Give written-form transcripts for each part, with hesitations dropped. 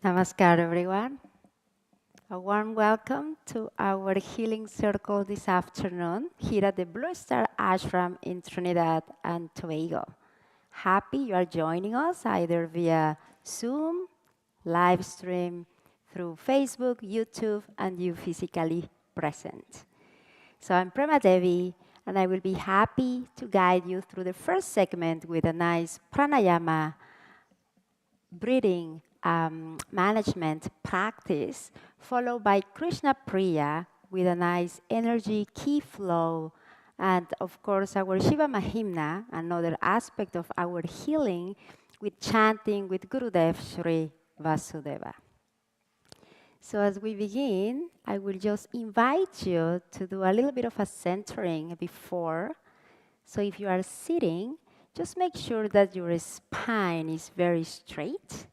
Namaskar, everyone. A warm welcome to our healing circle this afternoon here at the Blue Star Ashram in Trinidad and Tobago. Happy you are joining us either via Zoom, live stream, through Facebook, YouTube, and you physically present. So I'm Prema Devi, and I will be happy to guide you through the first segment with a nice pranayama breathing management practice, followed by Krishna Priya with a nice energy key flow, and of course our Shiva Mahimna, another aspect of our healing with chanting with Gurudev Sri Vasudeva. So as we begin, I will just invite you to do a little bit of a centering before. So if you are sitting, just make sure that your spine is very straight.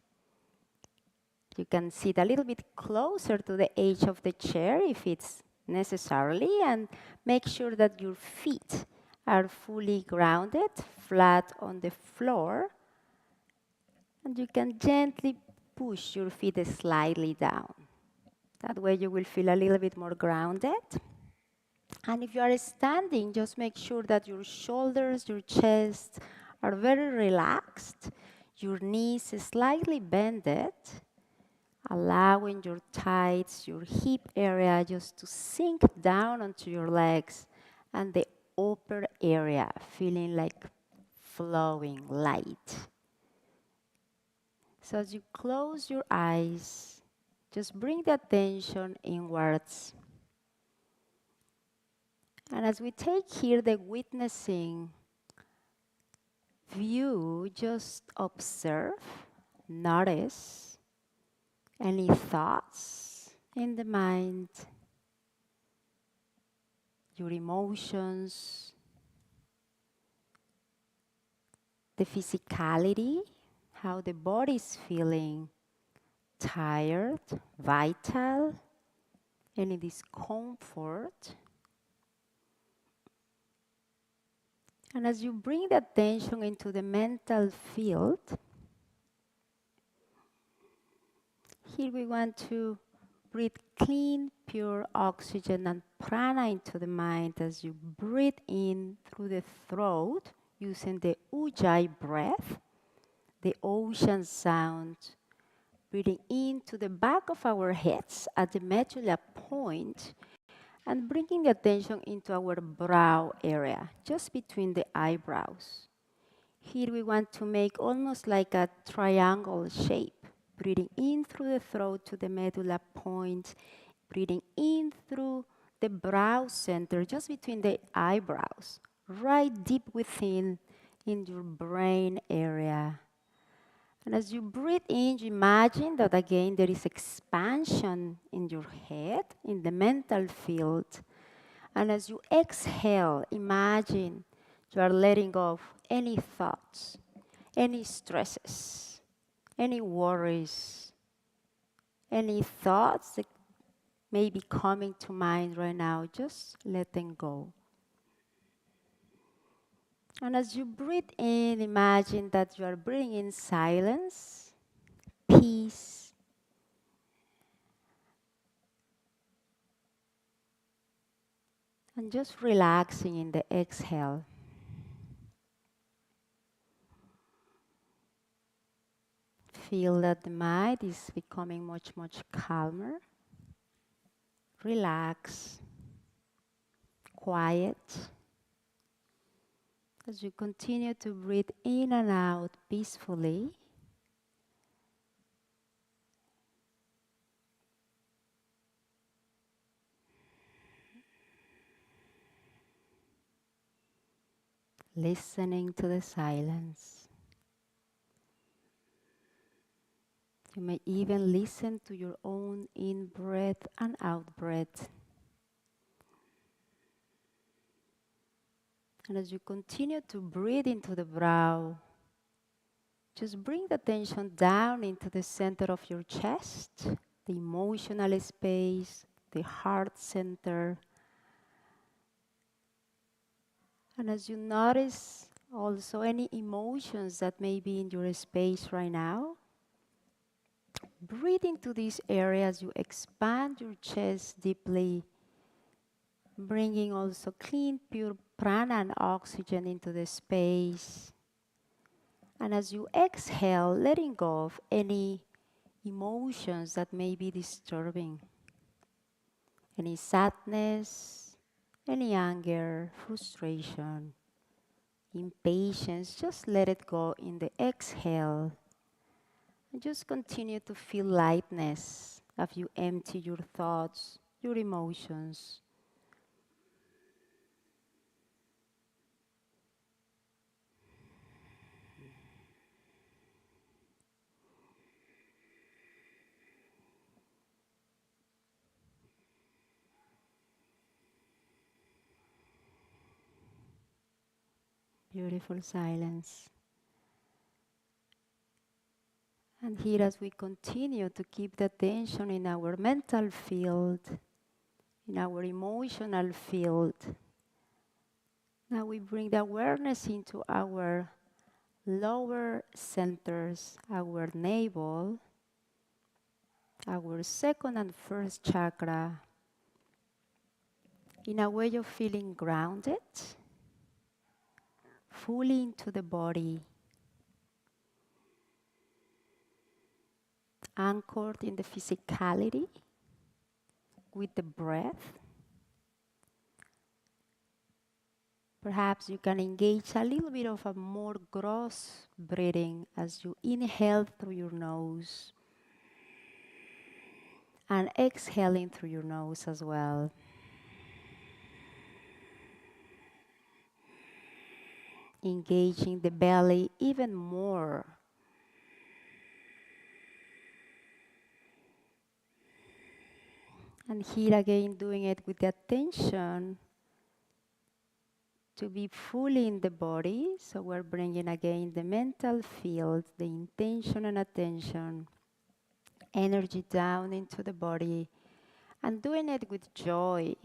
You can sit a little bit closer to the edge of the chair if it's necessarily, and make sure that your feet are fully grounded, flat on the floor. And you can gently push your feet slightly down. That way you will feel a little bit more grounded. And if you are standing, just make sure that your shoulders, your chest are very relaxed, your knees slightly bended, allowing your thighs, your hip area just to sink down onto your legs, and the upper area feeling like flowing light. So as you close your eyes, just bring the attention inwards. And as we take here the witnessing view, just observe, notice any thoughts in the mind, your emotions, the physicality, how the body is feeling, tired, vital, any discomfort. And as you bring the attention into the mental field, here we want to breathe clean, pure oxygen and prana into the mind as you breathe in through the throat using the ujjayi breath, the ocean sound, breathing into the back of our heads at the medulla point, and bringing the attention into our brow area, just between the eyebrows. Here we want to make almost like a triangle shape. Breathing in through the throat to the medulla point. Breathing in through the brow center, just between the eyebrows. Right deep within in your brain area. And as you breathe in, you imagine that again there is expansion in your head, in the mental field. And as you exhale, imagine you are letting go of any thoughts, any stresses, any worries, any thoughts that may be coming to mind right now. Just let them go. And as you breathe in, imagine that you are breathing in silence, peace, and just relaxing in the exhale. Feel that the mind is becoming much, much calmer, relaxed, quiet. As you continue to breathe in and out peacefully, listening to the silence. You may even listen to your own in-breath and out-breath. And as you continue to breathe into the brow, just bring the attention down into the center of your chest, the emotional space, the heart center. And as you notice also any emotions that may be in your space right now, breathe into these areas, you expand your chest deeply, bringing also clean, pure prana and oxygen into the space. And as you exhale, letting go of any emotions that may be disturbing, any sadness, any anger, frustration, impatience, just let it go in the exhale. And just continue to feel lightness as you empty your thoughts, your emotions. Beautiful silence. And here, as we continue to keep the attention in our mental field, in our emotional field, now we bring the awareness into our lower centers, our navel, our second and first chakra, in a way of feeling grounded, fully into the body, anchored in the physicality with the breath. Perhaps you can engage a little bit of a more gross breathing as you inhale through your nose and exhaling through your nose as well. Engaging the belly even more. And here again, doing it with the attention to be fully in the body. So we're bringing again the mental field, the intention and attention, energy down into the body, and doing it with joy.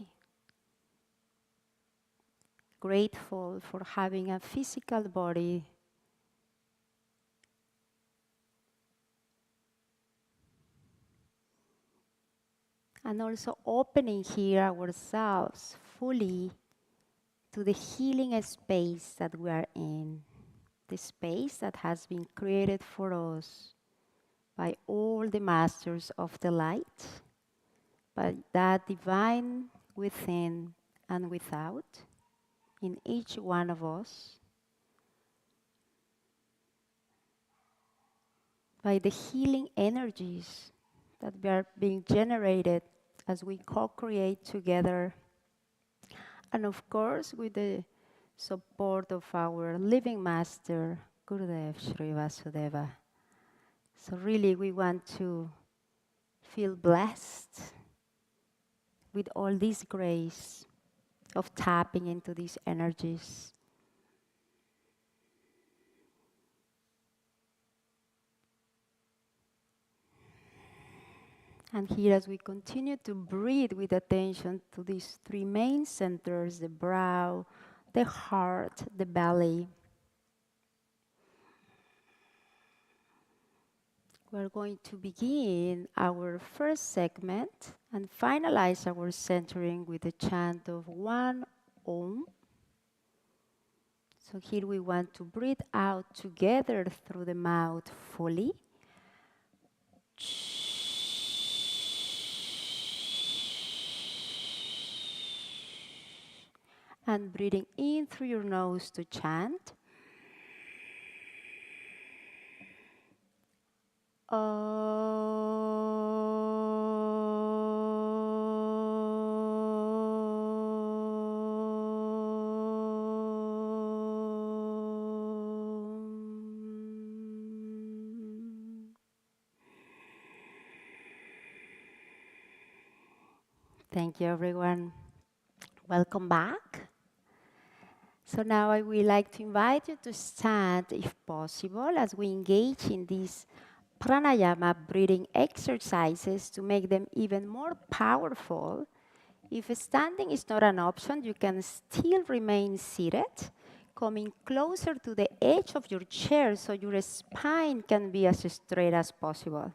Grateful for having a physical body. And also opening here ourselves fully to the healing space that we are in, the space that has been created for us by all the masters of the light, by that divine within and without, in each one of us. by the healing energies that are being generated as we co-create together. And of course, with the support of our living master, Gurudev Shri Vasudeva. So really, we want to feel blessed with all this grace of tapping into these energies. And here, as we continue to breathe with attention to these three main centers, the brow, the heart, the belly, we're going to begin our first segment and finalize our centering with a chant of one Om. So here we want to breathe out together through the mouth fully. And breathing in through your nose to chant. Thank you, everyone. Welcome back. So now I would like to invite you to stand, if possible, as we engage in these pranayama breathing exercises to make them even more powerful. If standing is not an option, you can still remain seated, coming closer to the edge of your chair so your spine can be as straight as possible.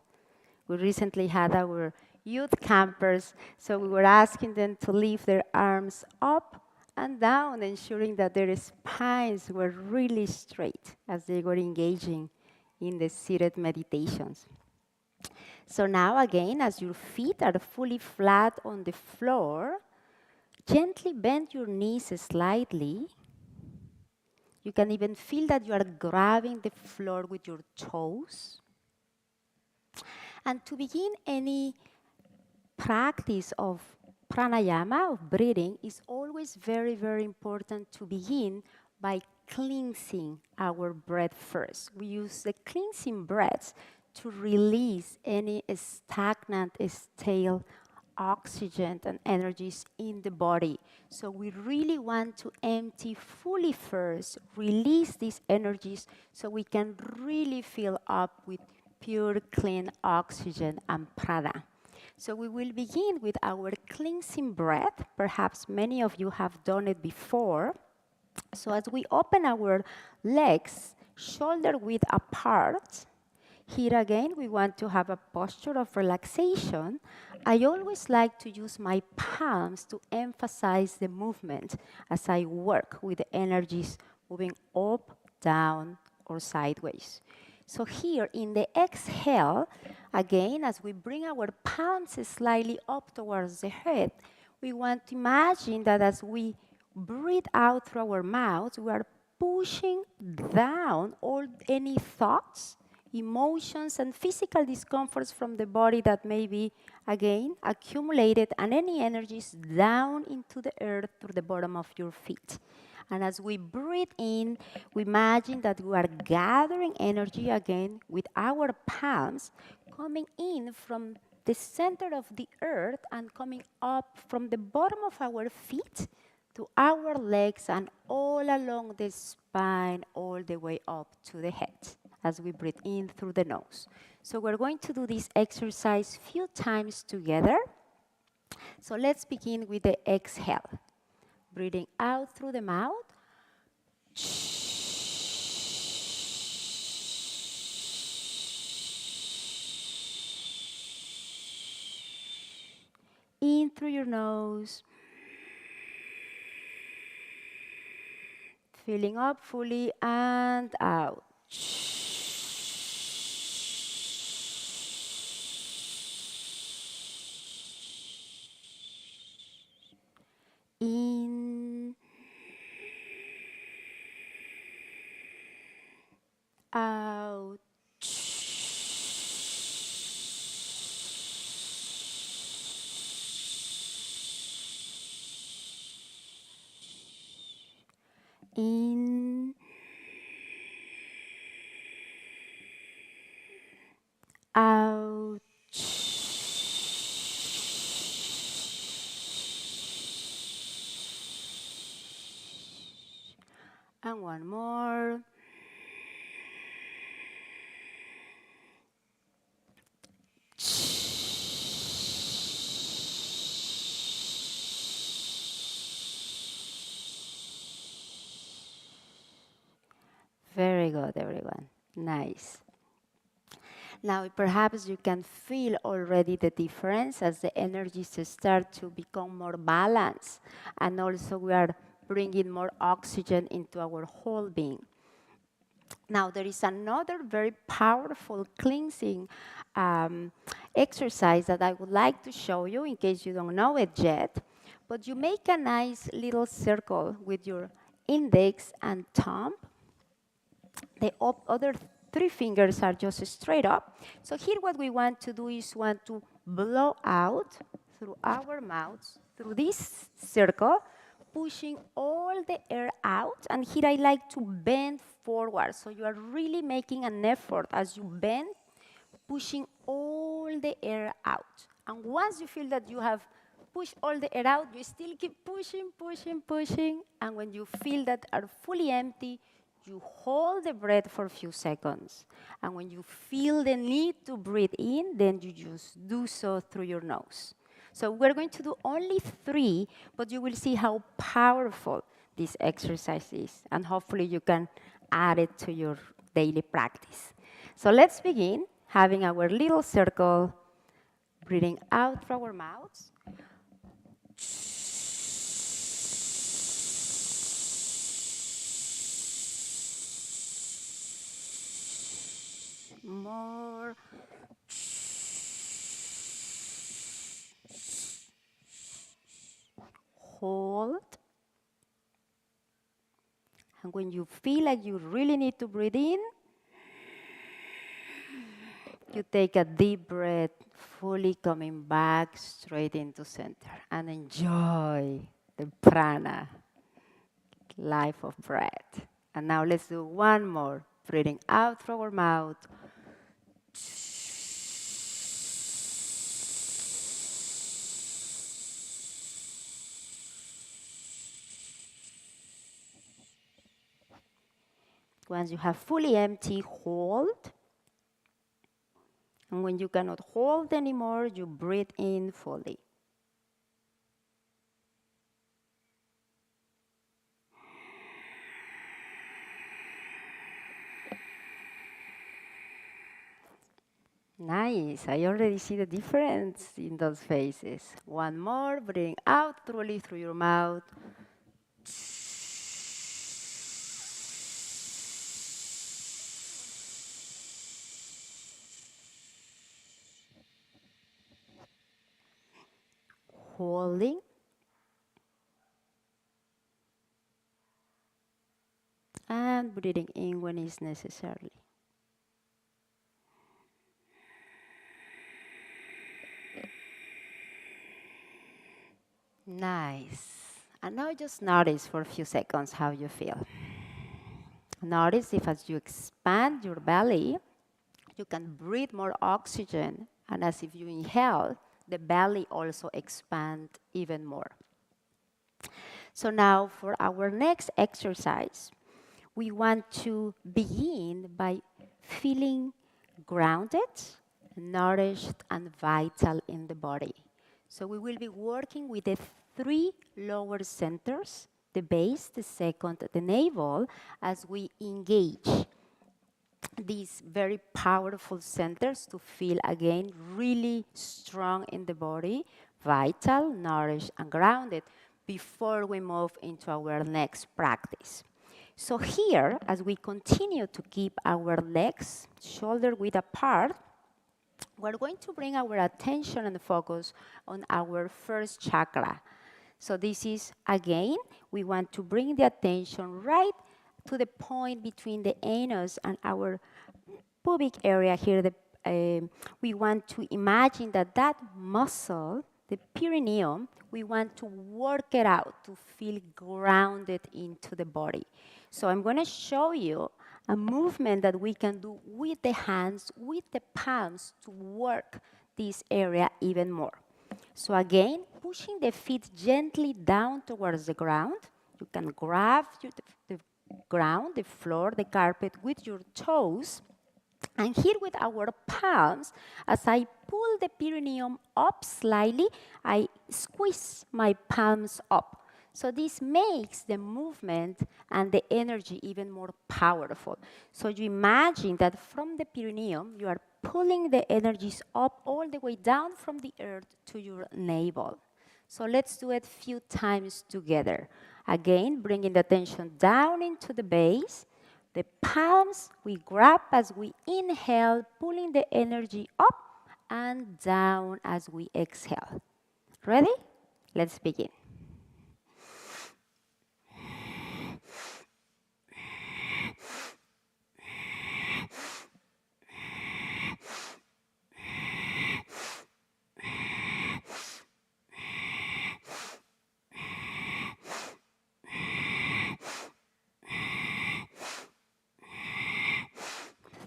We recently had our youth campers, so we were asking them to lift their arms up and down, ensuring that their spines were really straight as they were engaging in the seated meditations. So now again, as your feet are fully flat on the floor, gently bend your knees slightly. You can even feel that you are grabbing the floor with your toes. And to begin any practice of pranayama, of breathing, is always very, very important to begin by cleansing our breath first. We use the cleansing breaths to release any stagnant, stale oxygen and energies in the body. So we really want to empty fully first, release these energies so we can really fill up with pure, clean oxygen and prana. So we will begin with our cleansing breath. Perhaps many of you have done it before. So as we open our legs, shoulder width apart, here again, we want to have a posture of relaxation. I always like to use my palms to emphasize the movement as I work with the energies moving up, down, or sideways. So here in the exhale, again, as we bring our palms slightly up towards the head, we want to imagine that as we breathe out through our mouths, we are pushing down all any thoughts, emotions, and physical discomforts from the body that may be, again, accumulated, and any energies down into the earth through the bottom of your feet. And as we breathe in, we imagine that we are gathering energy again with our palms, coming in from the center of the earth and coming up from the bottom of our feet to our legs and all along the spine, all the way up to the head as we breathe in through the nose. So we're going to do this exercise few times together. So let's begin with the exhale. Breathing out through the mouth. In through your nose. Filling up fully and out. In, out. in, out. And one more. Very good, everyone. Nice. Now, perhaps you can feel already the difference as the energies start to become more balanced, and also we are bringing more oxygen into our whole being. Now, there is another very powerful cleansing exercise that I would like to show you in case you don't know it yet. But you make a nice little circle with your index and thumb. The other three fingers are just straight up. So here what we want to do is want to blow out through our mouths, through this circle, pushing all the air out. And here I like to bend forward. So you are really making an effort as you bend, pushing all the air out. And once you feel that you have pushed all the air out, you still keep pushing, pushing, pushing. And when you feel that are fully empty, you hold the breath for a few seconds. And when you feel the need to breathe in, then you just do so through your nose. So we're going to do only 3, but you will see how powerful this exercise is. And hopefully you can add it to your daily practice. So let's begin having our little circle, breathing out through our mouths. More. Hold. And when you feel like you really need to breathe in, you take a deep breath, fully coming back straight into center. And enjoy the prana, life of breath. And now let's do one more. Breathing out through our mouth. Once you have fully empty, hold. And when you cannot hold anymore, you breathe in fully. Nice. I already see the difference in those faces. One more. Breathing out truly through your mouth. Holding. And breathing in when it's necessary. Nice. And now just notice for a few seconds how you feel. Notice if as you expand your belly, you can breathe more oxygen. And as if you inhale, the belly also expands even more. So now for our next exercise, we want to begin by feeling grounded, nourished, and vital in the body. So we will be working with the 3 lower centers, the base, the second, the navel, as we engage these very powerful centers to feel again really strong in the body, vital, nourished, and grounded before we move into our next practice. So here, as we continue to keep our legs shoulder width apart, we're going to bring our attention and focus on our first chakra. So this is, again, we want to bring the attention right to the point between the anus and our pubic area here. We want to imagine that that muscle the perineum, we want to work it out to feel grounded into the body. So I'm going to show you a movement that we can do with the hands, with the palms, to work this area even more. So again, pushing the feet gently down towards the ground. You can grab the ground, the floor, the carpet with your toes. And here with our palms, as I pull the perineum up slightly, I squeeze my palms up. So this makes the movement and the energy even more powerful. So you imagine that from the perineum, you are pulling the energies up all the way down from the earth to your navel. So let's do it a few times together. Again, bringing the attention down into the base. The palms we grab as we inhale, pulling the energy up and down as we exhale. Ready? Let's begin.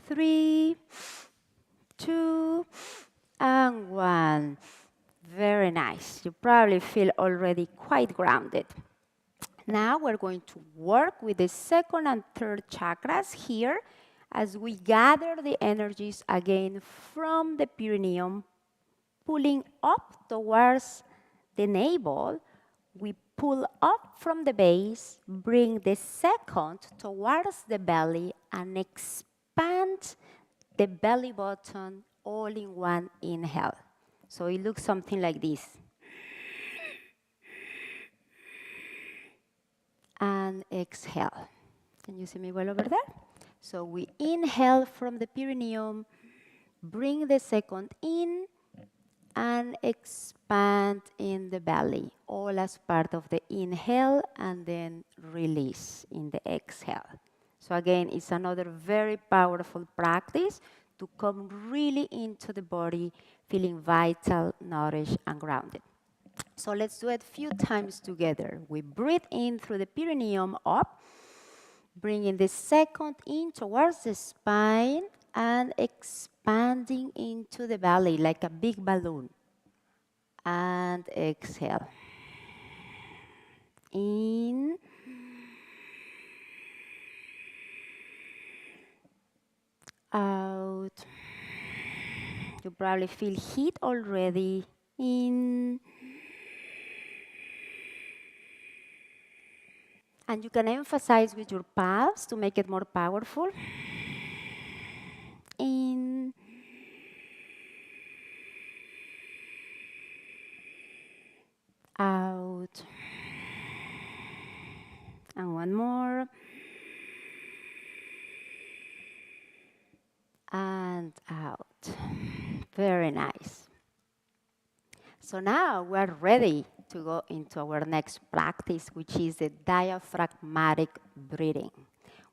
Three, two, and one. Very nice. You probably feel already quite grounded. Now we're going to work with the second and third chakras here as we gather the energies again from the perineum, pulling up towards the navel. We pull up from the base, bring the second towards the belly, and expand the belly button all in one inhale. So it looks something like this. And exhale. Can you see me well over there? So we inhale from the perineum, bring the second in, and expand in the belly, all as part of the inhale and then release in the exhale. So again, it's another very powerful practice to come really into the body, feeling vital, nourished, and grounded. So let's do it a few times together. We breathe in through the perineum up, bringing the second in towards the spine and expanding into the belly like a big balloon. And exhale. In. Out. You probably feel heat already. In. And you can emphasize with your palms to make it more powerful. In. Out. And one more. And out. Very nice. So now we're ready to go into our next practice, which is the diaphragmatic breathing.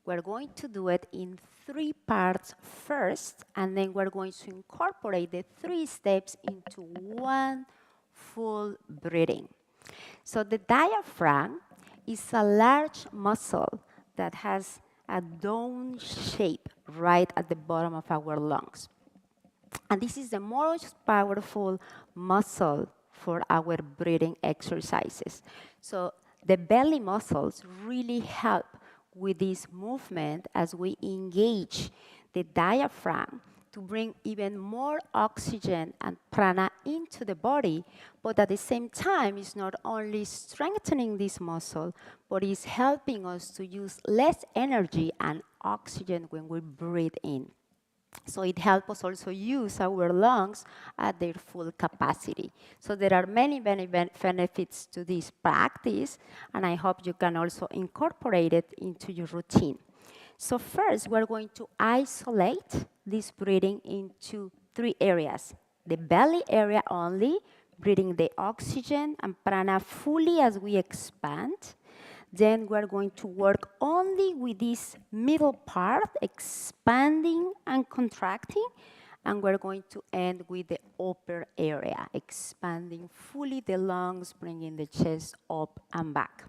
We're going to do it in 3 parts first, and then we're going to incorporate the 3 steps into one full breathing. So the diaphragm is a large muscle that has a dome shape right at the bottom of our lungs. And this is the most powerful muscle for our breathing exercises. So the belly muscles really help with this movement as we engage the diaphragm to bring even more oxygen and prana into the body, but at the same time, it's not only strengthening this muscle, but it's helping us to use less energy and oxygen when we breathe in. So it helps us also use our lungs at their full capacity. So there are many benefits to this practice, and I hope you can also incorporate it into your routine. So first, we're going to isolate this breathing into 3 areas. The belly area only, breathing the oxygen and prana fully as we expand. Then we're going to work only with this middle part, expanding and contracting. And we're going to end with the upper area, expanding fully the lungs, bringing the chest up and back.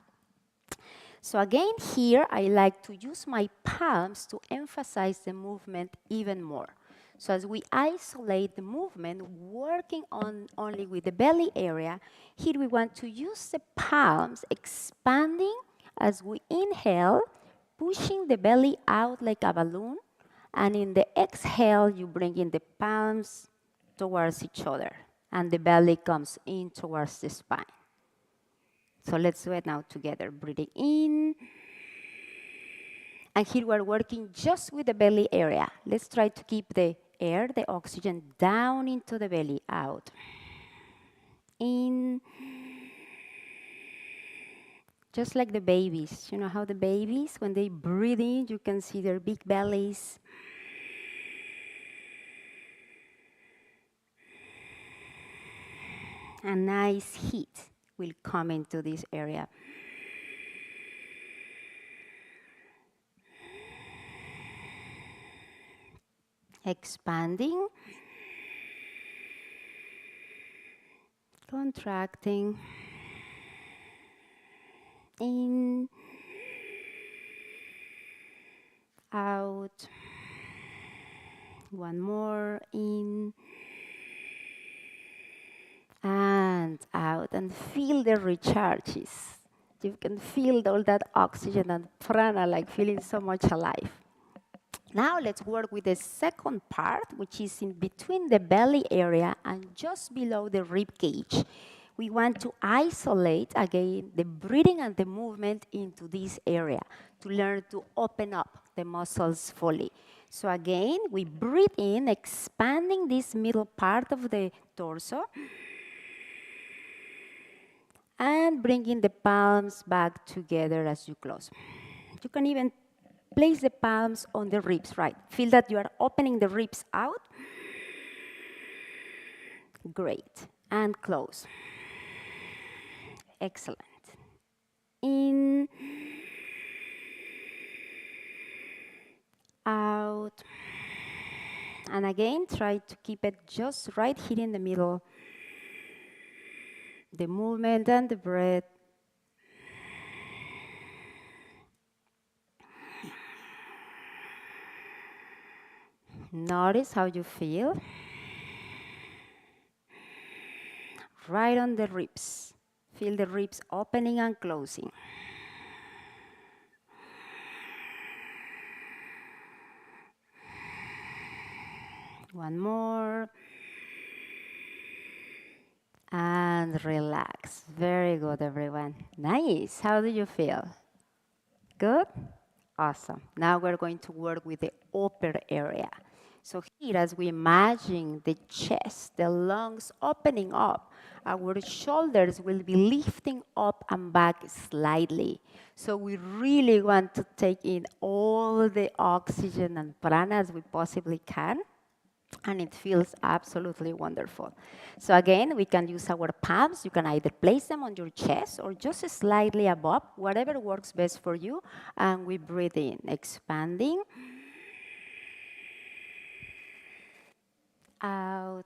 So again, here I like to use my palms to emphasize the movement even more. So as we isolate the movement, working on only with the belly area, here we want to use the palms, expanding as we inhale, pushing the belly out like a balloon, and in the exhale, you bring in the palms towards each other, and the belly comes in towards the spine. So let's do it now together. Breathing in. And here we're working just with the belly area. Let's try to keep the air, the oxygen, down into the belly, out. In. Just like the babies. You know how the babies, when they breathe in, you can see their big bellies. A nice heat will come into this area. Expanding, contracting, in, out, one more, in, and out, and feel the recharges. You can feel all that oxygen and prana, like feeling so much alive. Now let's work with the second part, which is in between the belly area and just below the rib cage. We want to isolate, again, the breathing and the movement into this area to learn to open up the muscles fully. So again, we breathe in, expanding this middle part of the torso, and bringing the palms back together as you close. You can even place the palms on the ribs, right? Feel that you are opening the ribs out. Great. And close. Excellent. In, out. And again, try to keep it just right here in the middle. The movement and the breath. Notice how you feel. Right on the ribs. Feel the ribs opening and closing. One more. And relax. Very good, everyone. Nice. How do you feel? Good? Awesome. Now we're going to work with the upper area. So here, as we imagine the chest, the lungs opening up, our shoulders will be lifting up and back slightly. So we really want to take in all the oxygen and prana as we possibly can. And it feels absolutely wonderful. So again, we can use our palms. You can either place them on your chest or just slightly above, whatever works best for you. And we breathe in, expanding. Out.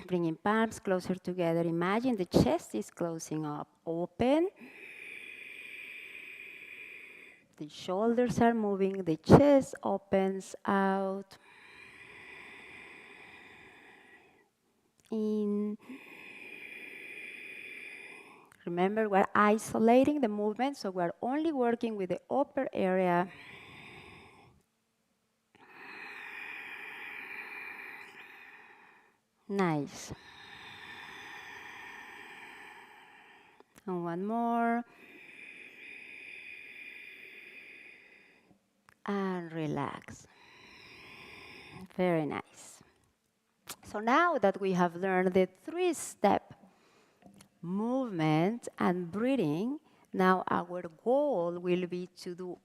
Bringing palms closer together. Imagine the chest is closing up. Open. The shoulders are moving. The chest opens out. In. Remember, we're isolating the movement, so we're only working with the upper area. Nice. And one more. And relax. Very nice. So now that we have learned the 3-step movement and breathing, now our goal will be to do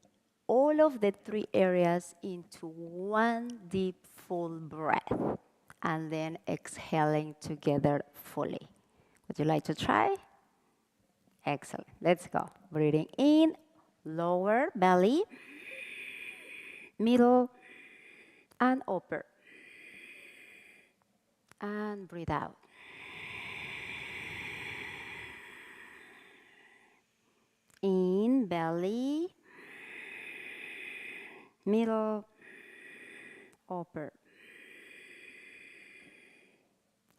all of the 3 areas into one deep, full breath, and then exhaling together fully. Would you like to try? Excellent. Let's go. Breathing in, lower belly, middle, and upper. And breathe out. In, belly, middle, upper.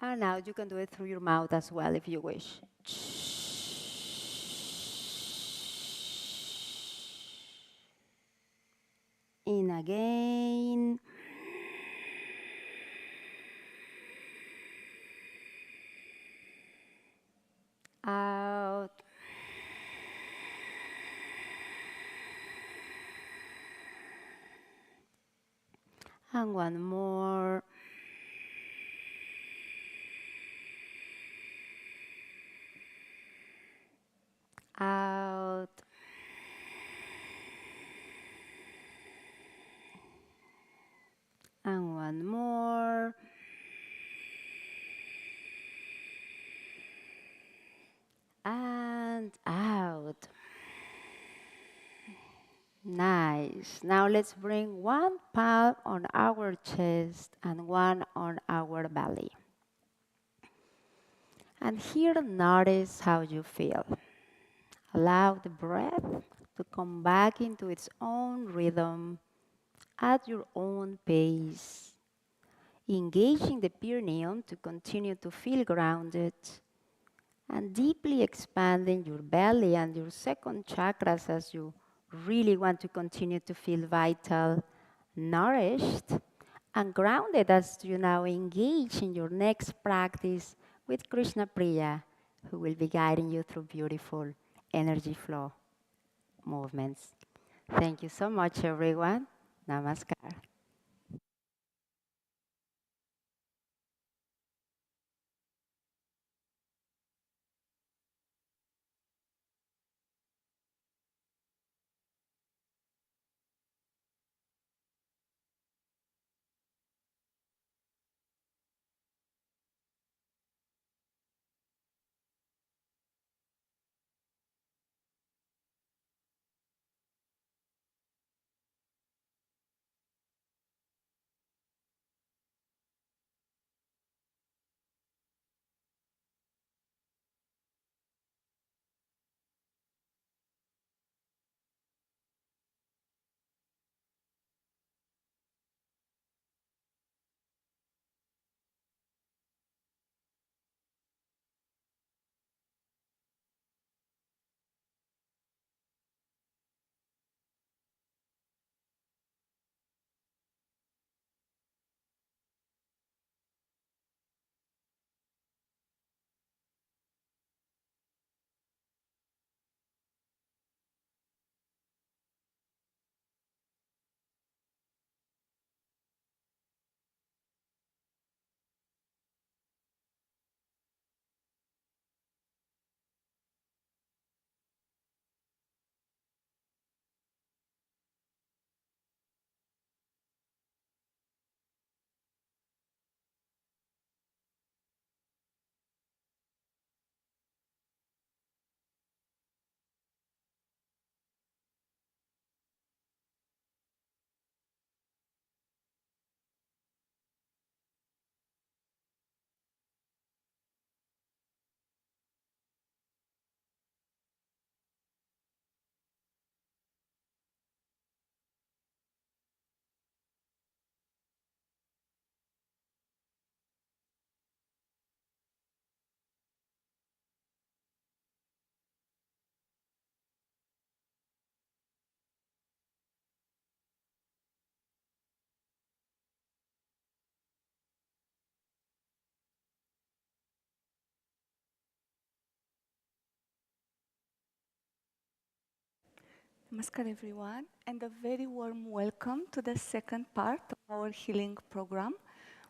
And now you can do it through your mouth as well if you wish. In again. Out. And one more. Out. And one more. And out. Nice. Now let's bring one palm on our chest and one on our belly. And here, notice how you feel. Allow the breath to come back into its own rhythm at your own pace. Engaging the perineum to continue to feel grounded and deeply expanding your belly and your second chakras as you really want to continue to feel vital, nourished, and grounded as you now engage in your next practice with Krishna Priya, who will be guiding you through beautiful energy flow movements. Thank you so much, everyone. Namaskar. Namaskar everyone, and a very warm welcome to the second part of our healing program.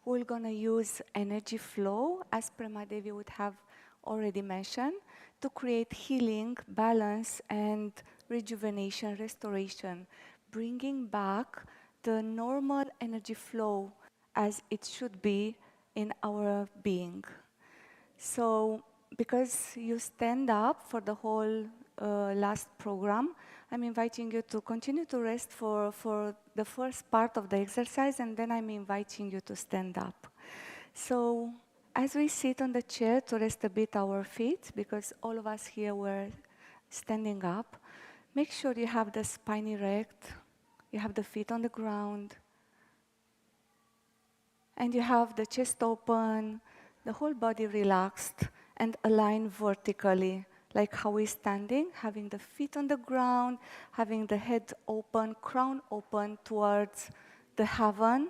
We're going to use energy flow, as Premadevi would have already mentioned, to create healing, balance, and rejuvenation, restoration, bringing back the normal energy flow as it should be in our being. So, because you stand up for the whole last program, I'm inviting you to continue to rest for the first part of the exercise, and then I'm inviting you to stand up. So as we sit on the chair to rest a bit our feet, because all of us here were standing up, make sure you have the spine erect, you have the feet on the ground, and you have the chest open, the whole body relaxed and aligned vertically, like how we're standing, having the feet on the ground, having the head open, crown open towards the heaven,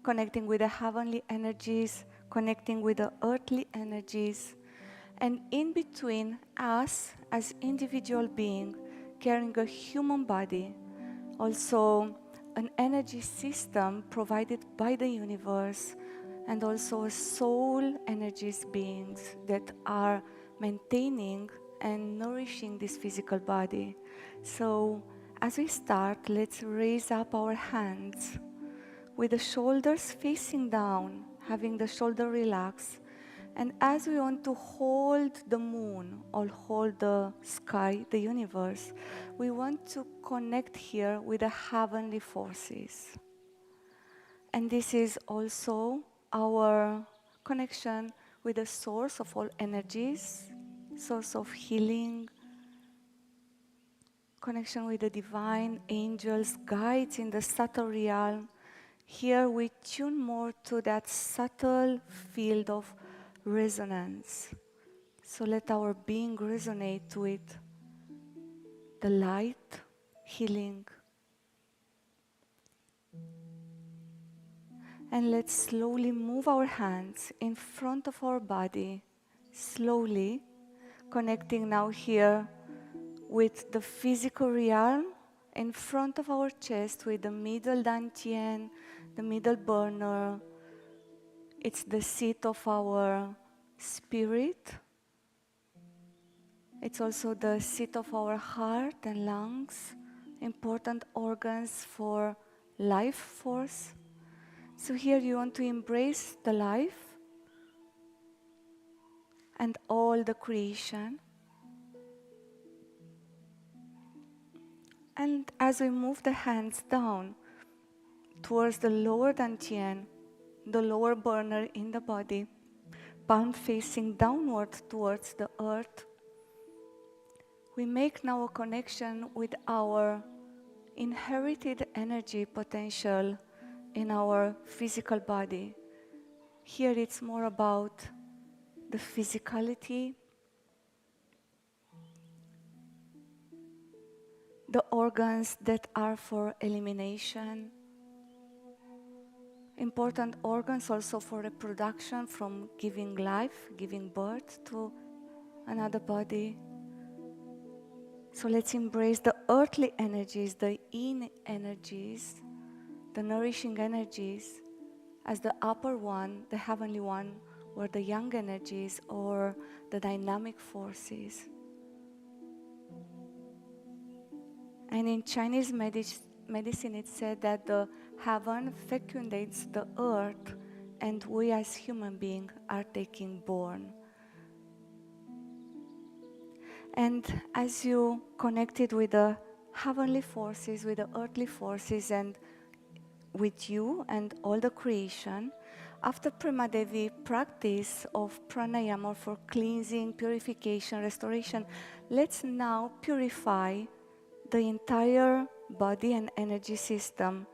connecting with the heavenly energies, connecting with the earthly energies. And in between us as individual being, carrying a human body, also an energy system provided by the universe, and also soul energies beings that are maintaining and nourishing this physical body. So as we start, let's raise up our hands with the shoulders facing down, having the shoulder relaxed. And as we want to hold the moon or hold the sky, the universe, we want to connect here with the heavenly forces. And this is also our connection with the source of all energies, source of healing, connection with the divine angels, guides in the subtle realm. Here we tune more to that subtle field of resonance. So let our being resonate with the light, healing. And let's slowly move our hands in front of our body, slowly connecting now here with the physical realm in front of our chest with the middle dantian, the middle burner. It's the seat of our spirit. It's also the seat of our heart and lungs, important organs for life force. So here you want to embrace the life and all the creation. And as we move the hands down towards the lower dantian, the lower burner in the body, palm facing downward towards the earth, we make now a connection with our inherited energy potential in our physical body. Here it's more about the physicality, the organs that are for elimination, important organs also for reproduction, from giving life, giving birth to another body. So let's embrace the earthly energies, the yin energies, the nourishing energies as the upper one, the heavenly one, or the yang energies or the dynamic forces. And in Chinese medicine it said that the heaven fecundates the earth and we as human beings are taking born. And as you connected with the heavenly forces, with the earthly forces, and with you and all the creation, after Premadevi practice of Pranayama for cleansing, purification, restoration, let's now purify the entire body and energy system.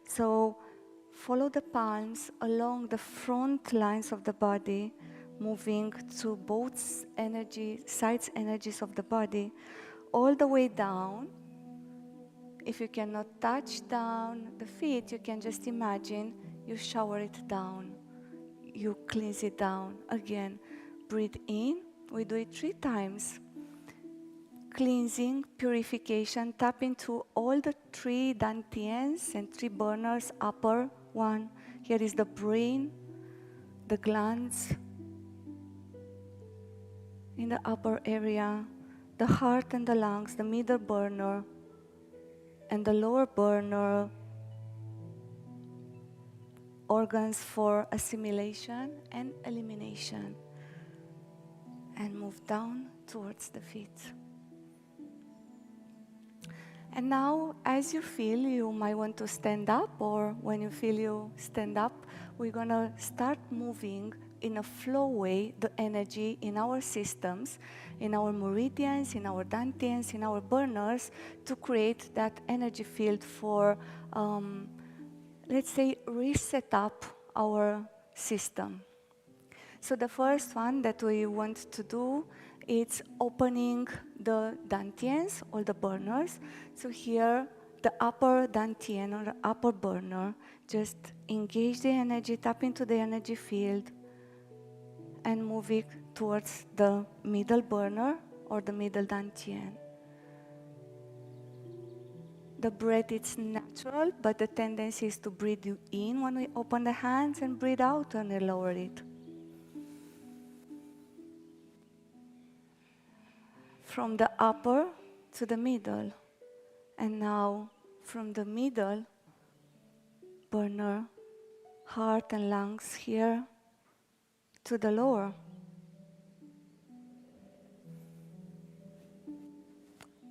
So follow the palms along the front lines of the body, moving to both sides energies of the body, all the way down. If you cannot touch down the feet, you can just imagine you shower it down. You cleanse it down. Again, breathe in. We do it 3 times. Cleansing, purification, tap into all the 3 dantians and 3 burners, upper one. Here is the brain, the glands in the upper area, the heart and the lungs, the middle burner, and the lower burner, organs for assimilation and elimination. And move down towards the feet. And now, as you feel, you might want to stand up, or when you feel you stand up, we're gonna start moving in a flow way the energy in our systems, in our meridians, in our dantians, in our burners, to create that energy field for, let's say, reset up our system. So the first one that we want to do is opening the dantians or the burners. So here, the upper dantian or the upper burner, just engage the energy, tap into the energy field, and move it towards the middle burner or the middle dantian. The breath is natural, but the tendency is to breathe you in when we open the hands and breathe out when we lower it. From the upper to the middle, and now from the middle burner, heart and lungs here, to the lower.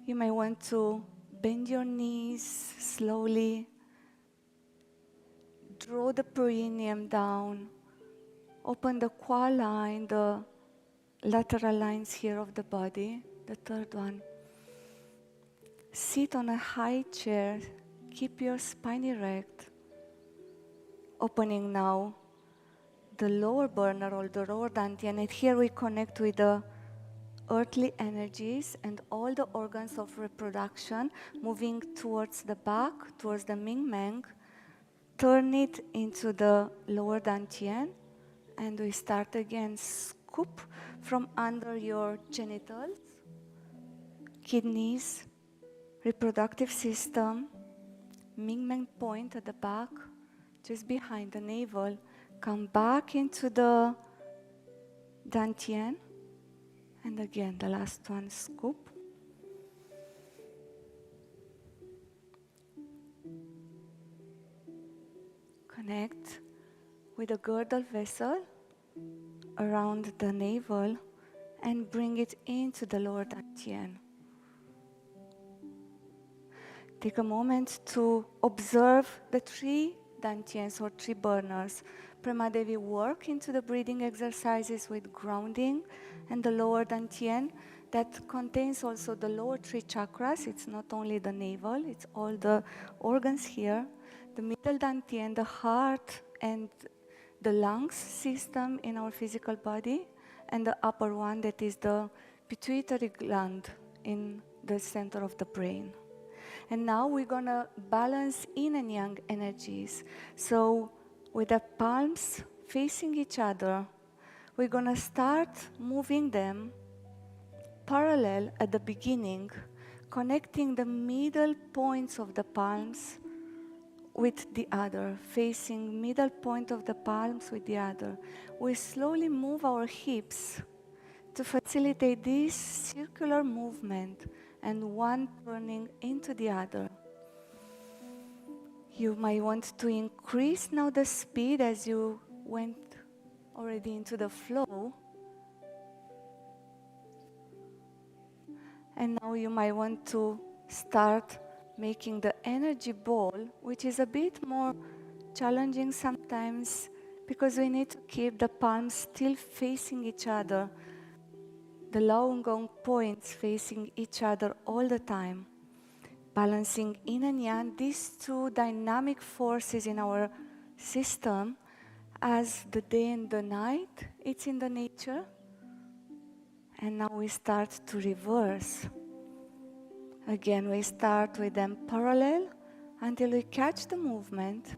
You may want to bend your knees slowly, draw the perineum down, open the quad line, the lateral lines here of the body, the third one. Sit on a high chair, keep your spine erect, opening now the lower burner or the lower dantian, and here we connect with the earthly energies and all the organs of reproduction, moving towards the back, towards the Ming Meng. Turn it into the lower dantian, and we start again. Scoop from under your genitals, kidneys, reproductive system, Ming Meng point at the back, just behind the navel. Come back into the dantian, and again the last one, scoop. Connect with a girdle vessel around the navel and bring it into the lower dantian. Take a moment to observe the three dantians or three burners. Premadevi work into the breathing exercises with grounding and the lower dantian that contains also the lower three chakras. It's not only the navel, it's all the organs here. The middle dantian, the heart and the lungs system in our physical body, and the upper one that is the pituitary gland in the center of the brain. And now we're gonna balance yin and yang energies. So with the palms facing each other, we're gonna start moving them parallel at the beginning, connecting the middle points of the palms with the other, facing middle point of the palms with the other. We slowly move our hips to facilitate this circular movement and one turning into the other. You might want to increase now the speed as you went already into the flow. And now you might want to start making the energy ball, which is a bit more challenging sometimes because we need to keep the palms still facing each other, the long gong points facing each other all the time, balancing yin and yang, these two dynamic forces in our system. As the day and the night, it's in the nature. And now we start to reverse. Again, we start with them parallel until we catch the movement.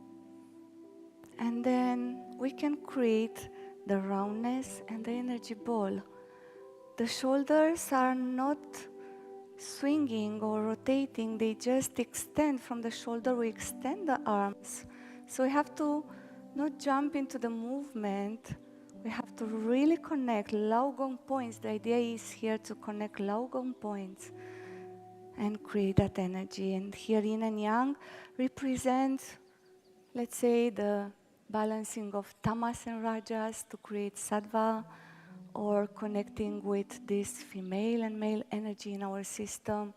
And then we can create the roundness and the energy ball. The shoulders are not swinging or rotating, they just extend from the shoulder, we extend the arms. So we have to not jump into the movement, we have to really connect Lao Gong points. The idea is here to connect Lao Gong points and create that energy. And here yin and yang represent, let's say, the balancing of tamas and rajas to create sattva, or connecting with this female and male energy in our system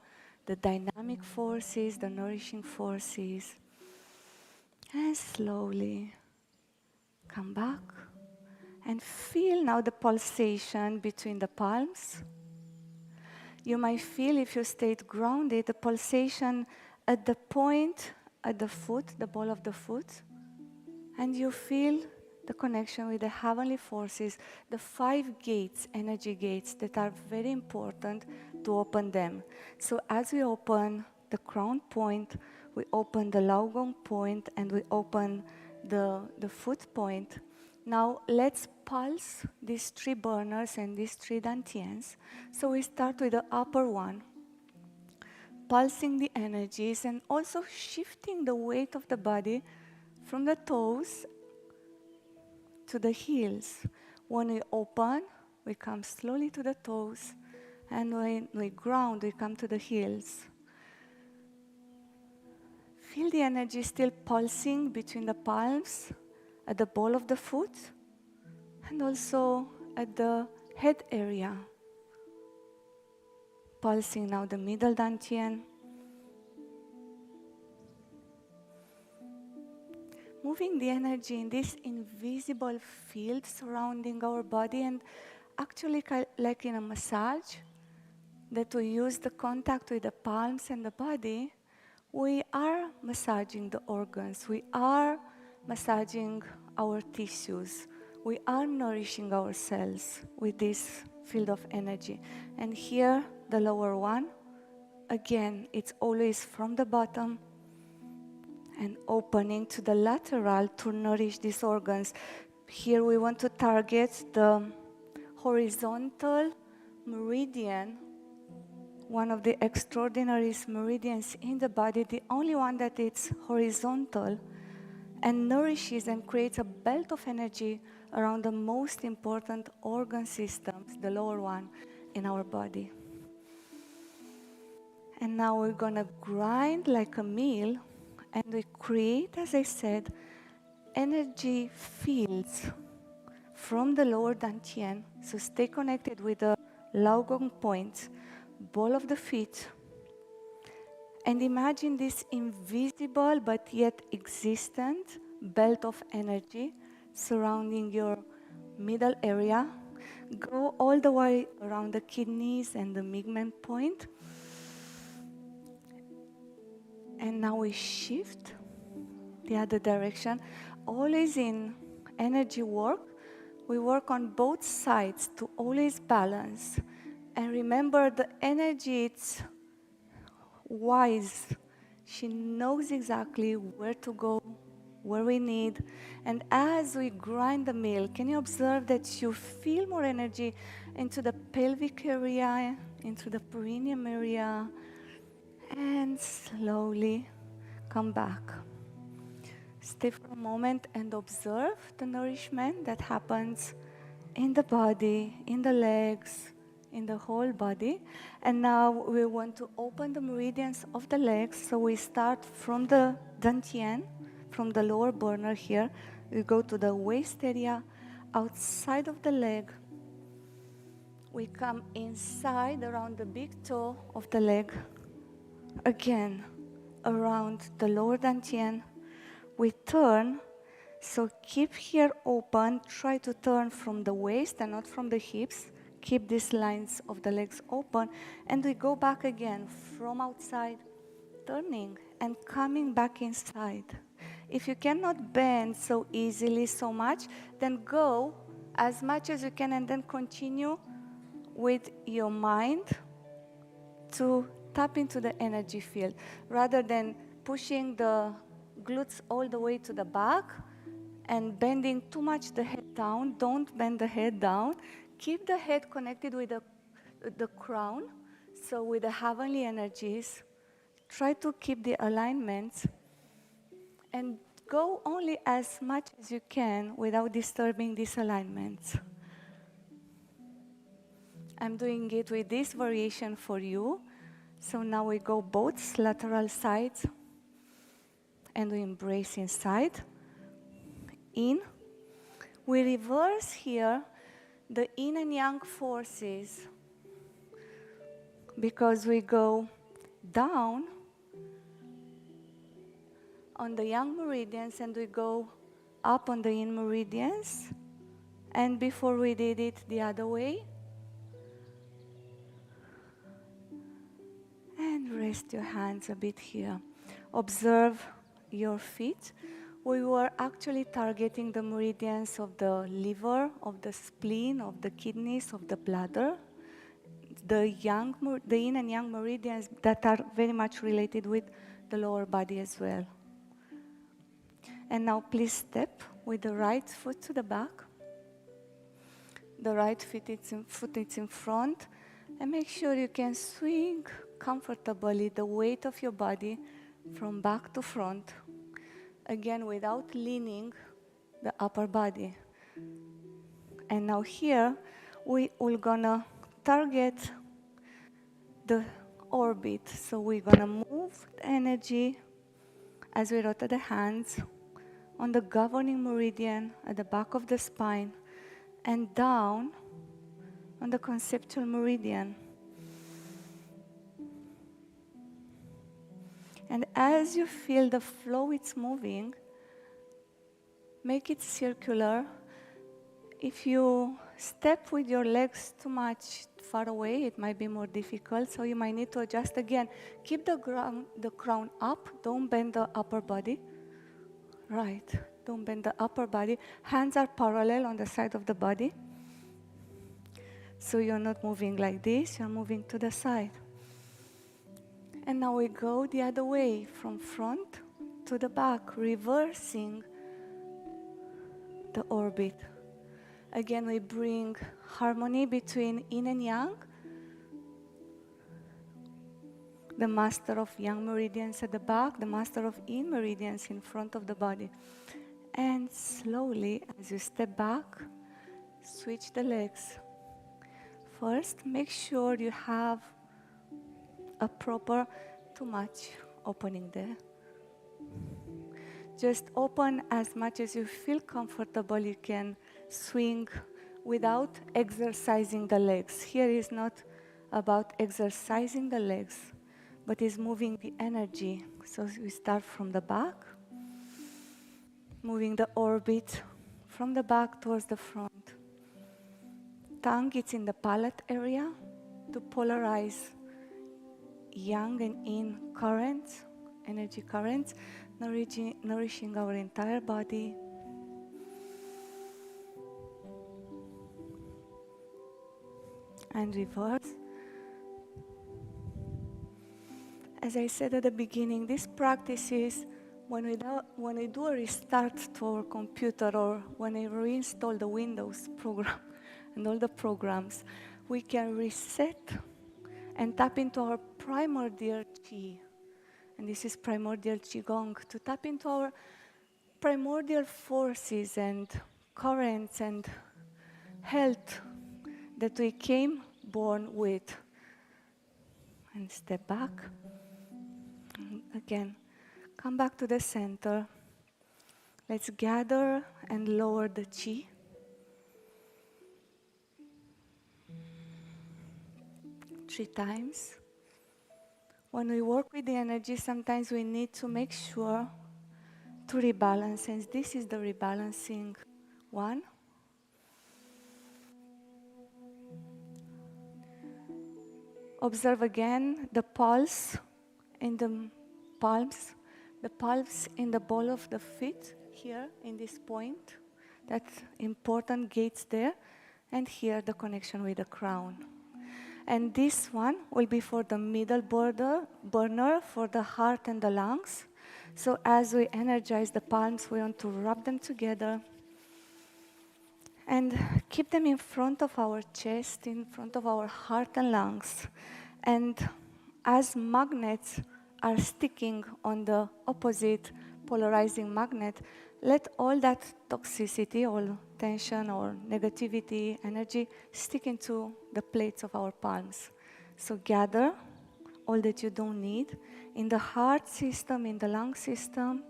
the dynamic forces, the nourishing forces. And slowly come back and feel now the pulsation between the palms. You might feel, if you stayed grounded, the pulsation at the point, at the foot, the ball of the foot. And you feel the connection with the heavenly forces, the 5 gates, energy gates, that are very important to open them. So as we open the crown point, we open the Laogong point, and we open the foot point. Now let's pulse these 3 burners and these 3 dantians. So we start with the upper one, pulsing the energies and also shifting the weight of the body from the toes to the heels. When we open, we come slowly to the toes, and when we ground, we come to the heels. Feel the energy still pulsing between the palms, at the ball of the foot, and also at the head area. Pulsing now the middle dantian. Moving the energy in this invisible field surrounding our body, and actually like in a massage, that we use the contact with the palms and the body, we are massaging the organs, we are massaging our tissues, we are nourishing our cells with this field of energy. And here, the lower one, again, it's always from the bottom and opening to the lateral to nourish these organs. Here we want to target the horizontal meridian, one of the extraordinary meridians in the body, the only one that is horizontal and nourishes and creates a belt of energy around the most important organ systems, the lower one in our body. And now we're gonna grind like a mill, and we create, as I said, energy fields from the lower dantian. So stay connected with the Laogong points, ball of the feet, and imagine this invisible but yet existent belt of energy surrounding your middle area. Go all the way around the kidneys and the Mahimnah point. And now we shift the other direction. Always in energy work, we work on both sides to always balance. And remember, the energy, it's wise. She knows exactly where to go, where we need. And as we grind the mill, can you observe that you feel more energy into the pelvic area, into the perineum area, and slowly come back. Stay for a moment and observe the nourishment that happens in the body, in the legs, in the whole body. And now we want to open the meridians of the legs. So we start from the dantian, from the lower burner here. We go to the waist area, outside of the leg. We come inside around the big toe of the leg. Again, around the lower dantian. We turn, so keep here open. Try to turn from the waist and not from the hips. Keep these lines of the legs open. And we go back again from outside, turning and coming back inside. If you cannot bend so easily, so much, then go as much as you can and then continue with your mind to tap into the energy field rather than pushing the glutes all the way to the back and bending too much the head down. Don't bend the head down. Keep the head connected with the crown, so with the heavenly energies. Try to keep the alignments and go only as much as you can without disturbing these alignments. I'm doing it with this variation for you. So now we go both lateral sides and we embrace inside. In. We reverse here the yin and yang forces because we go down on the yang meridians, and we go up on the yin meridians. And before we did it the other way. And rest your hands a bit here. Observe your feet. We were actually targeting the meridians of the liver, of the spleen, of the kidneys, of the bladder. The yin and yang meridians that are very much related with the lower body as well. And now please step with the right foot to the back. The right foot is in front. And make sure you can swing comfortably the weight of your body from back to front. Again, without leaning the upper body. And now here, we're gonna target the orbit. So we're gonna move the energy as we rotate the hands on the governing meridian at the back of the spine and down on the conceptual meridian. And as you feel the flow, it's moving, make it circular. If you step with your legs too much far away, it might be more difficult, so you might need to adjust again. Keep the crown up, don't bend the upper body. Right, don't bend the upper body. Hands are parallel on the side of the body. So you're not moving like this, you're moving to the side. And now we go the other way, from front to the back, reversing the orbit. Again, we bring harmony between yin and yang. The master of yang meridians at the back, the master of yin meridians in front of the body. And slowly, as you step back, switch the legs. First, make sure you have a proper, too much opening there. Just open as much as you feel comfortable. You can swing without exercising the legs. Here is not about exercising the legs, but is moving the energy. So we start from the back, moving the orbit from the back towards the front. Tongue is in the palate area to polarize yang and yin currents, energy currents, nourishing our entire body. And reverse. As I said at the beginning, this practice is when we do a restart to our computer, or when I reinstall the Windows program and all the programs, we can reset and tap into our primordial chi. And this is primordial qigong, to tap into our primordial forces and currents and health that we came born with. And step back. And again, come back to the center. Let's gather and lower the chi. Three times. When we work with the energy, sometimes we need to make sure to rebalance, and this is the rebalancing one. Observe again the pulse in the palms, the pulse in the ball of the feet, here in this point, that important gates there, and here the connection with the crown. And this one will be for the middle burner for the heart and the lungs. So as we energize the palms, we want to rub them together and keep them in front of our chest, in front of our heart and lungs. And as magnets are sticking on the opposite polarizing magnet, let all that toxicity, all tension or negativity, energy, stick into the plates of our palms. So gather all that you don't need in the heart system, in the lung system,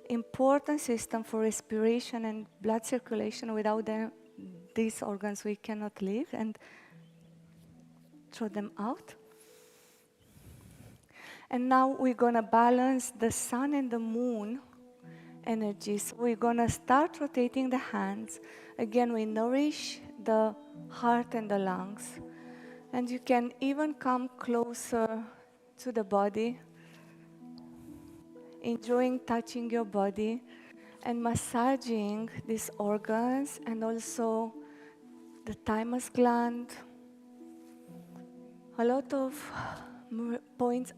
important system for respiration and blood circulation. Without them, these organs we cannot live, and throw them out. And now we're going to balance the sun and the moon energy. So we're going to start rotating the hands. Again, we nourish the heart and the lungs. And you can even come closer to the body, enjoying touching your body and massaging these organs and also the thymus gland. A lot of points,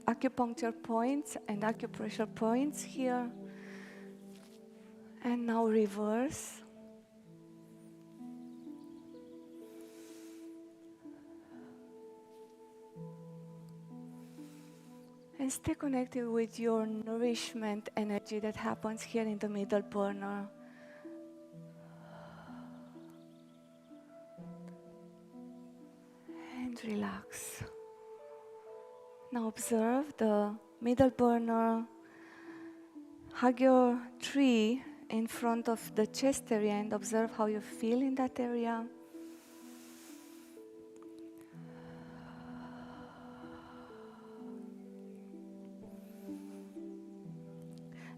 acupuncture points and acupressure points here. And now reverse. And stay connected with your nourishment energy that happens here in the middle burner. And relax. Now observe the middle burner. Hug your tree in front of the chest area and observe how you feel in that area.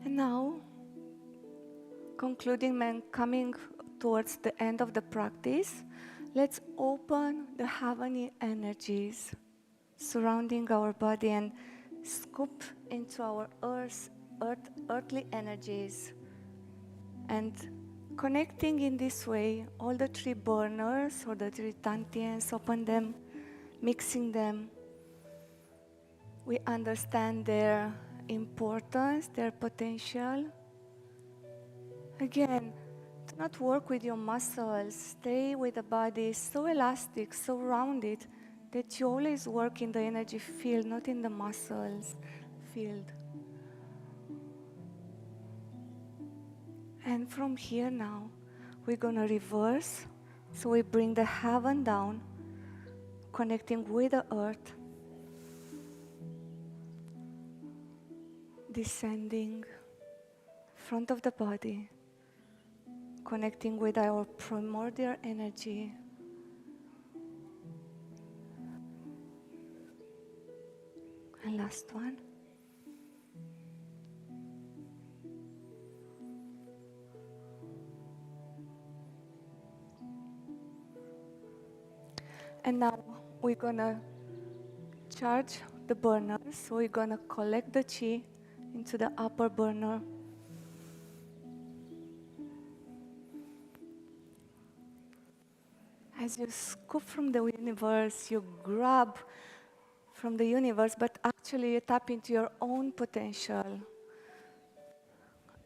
And now, concluding and coming towards the end of the practice, let's open the heavenly energies surrounding our body and scoop into our earthly energies. And connecting in this way, all the three burners or the three tantians, open them, mixing them. We understand their importance, their potential. Again, do not work with your muscles. Stay with the body so elastic, so rounded, that you always work in the energy field, not in the muscles field. And from here now, we're going to reverse. So we bring the heaven down, connecting with the earth, descending front of the body, connecting with our primordial energy. And last one. And now we're gonna charge the burners. So we're gonna collect the chi into the upper burner. As you scoop from the universe, you grab from the universe, but actually you tap into your own potential.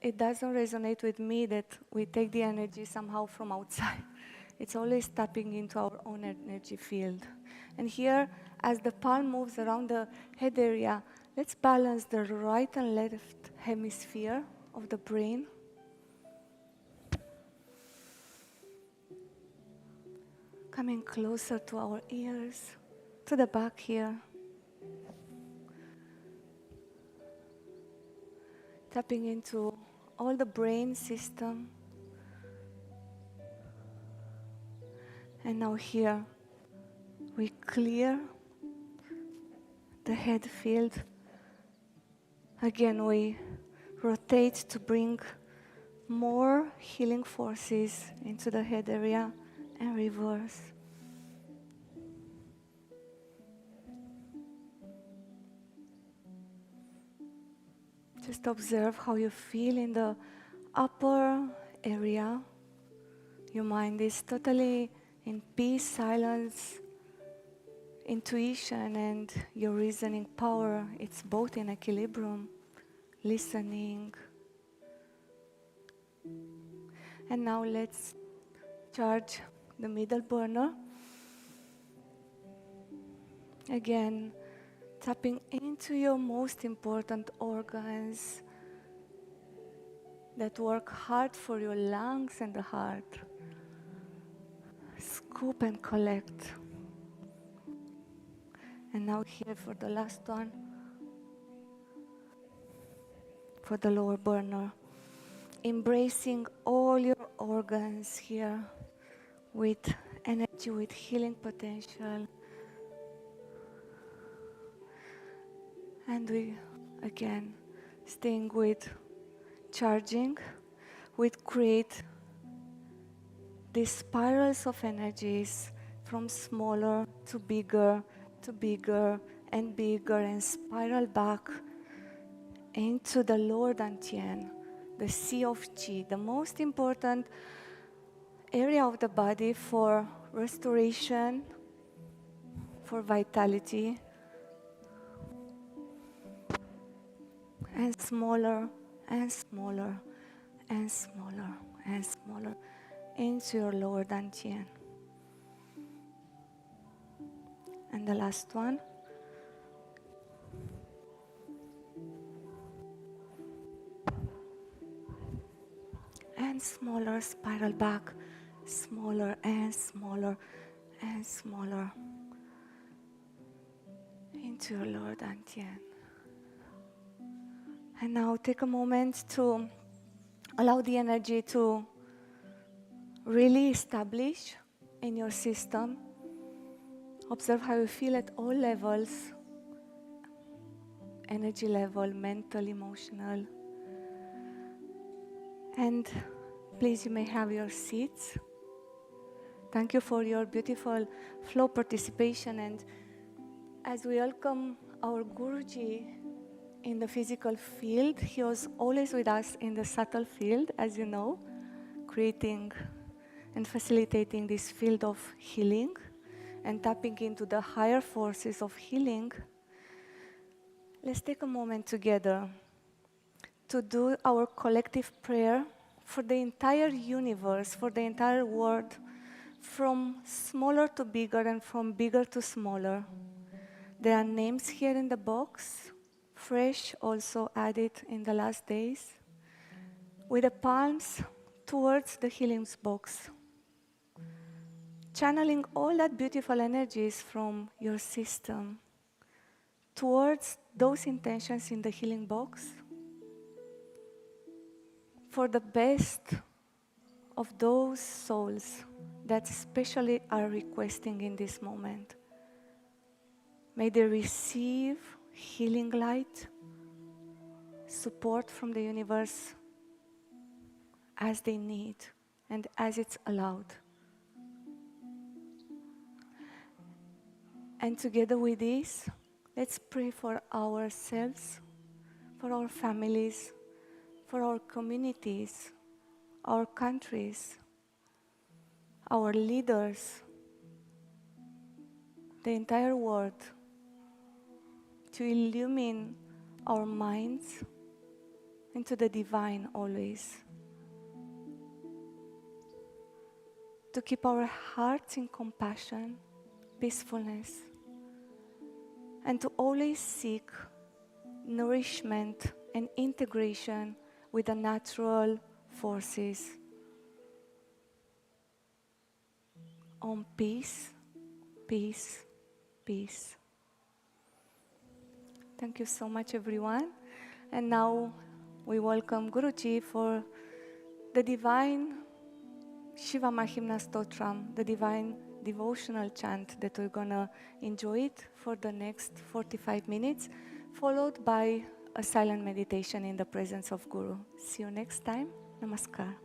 It doesn't resonate with me that we take the energy somehow from outside. It's always tapping into our own energy field. And here, as the palm moves around the head area, let's balance the right and left hemisphere of the brain. Coming closer to our ears, to the back here. Tapping into all the brain system. And now here, we clear the head field. Again, we rotate to bring more healing forces into the head area and reverse. Just observe how you feel in the upper area. Your mind is totally in peace, silence, intuition, and your reasoning power. It's both in equilibrium, listening. And now let's charge the middle burner. Again, tapping into your most important organs that work hard for your lungs and the heart. Scoop and collect. And now here for the last one, for the lower burner. Embracing all your organs here with energy, with healing potential. And we, again, staying with charging, with create these spirals of energies from smaller to bigger and bigger and spiral back into the lower dantian, the sea of qi, the most important area of the body for restoration, for vitality, and smaller and smaller and smaller and smaller into your lower dantian. And the last one. And smaller, spiral back, smaller and smaller and smaller into your lower dantian. And now take a moment to allow the energy to really establish in your system. Observe how you feel at all levels, energy level, mental, emotional. And please, you may have your seats. Thank you for your beautiful flow participation. And as we welcome our Guruji in the physical field, he was always with us in the subtle field, as you know, creating and facilitating this field of healing and tapping into the higher forces of healing. Let's take a moment together to do our collective prayer for the entire universe, for the entire world, from smaller to bigger and from bigger to smaller. There are names here in the box, fresh also added in the last days, with the palms towards the healings box. Channeling all that beautiful energies from your system towards those intentions in the healing box for the best of those souls that especially are requesting in this moment. May they receive healing light, support from the universe as they need and as it's allowed. And together with this, let's pray for ourselves, for our families, for our communities, our countries, our leaders, the entire world, to illumine our minds into the divine always. To keep our hearts in compassion, peacefulness, and to always seek nourishment and integration with the natural forces. On peace, peace, peace. Thank you so much, everyone. And now we welcome Guruji for the divine Shiva Mahimna Stotram, the divine devotional chant that we're gonna enjoy it for the next 45 minutes, followed by a silent meditation in the presence of Guru. See you next time. Namaskar.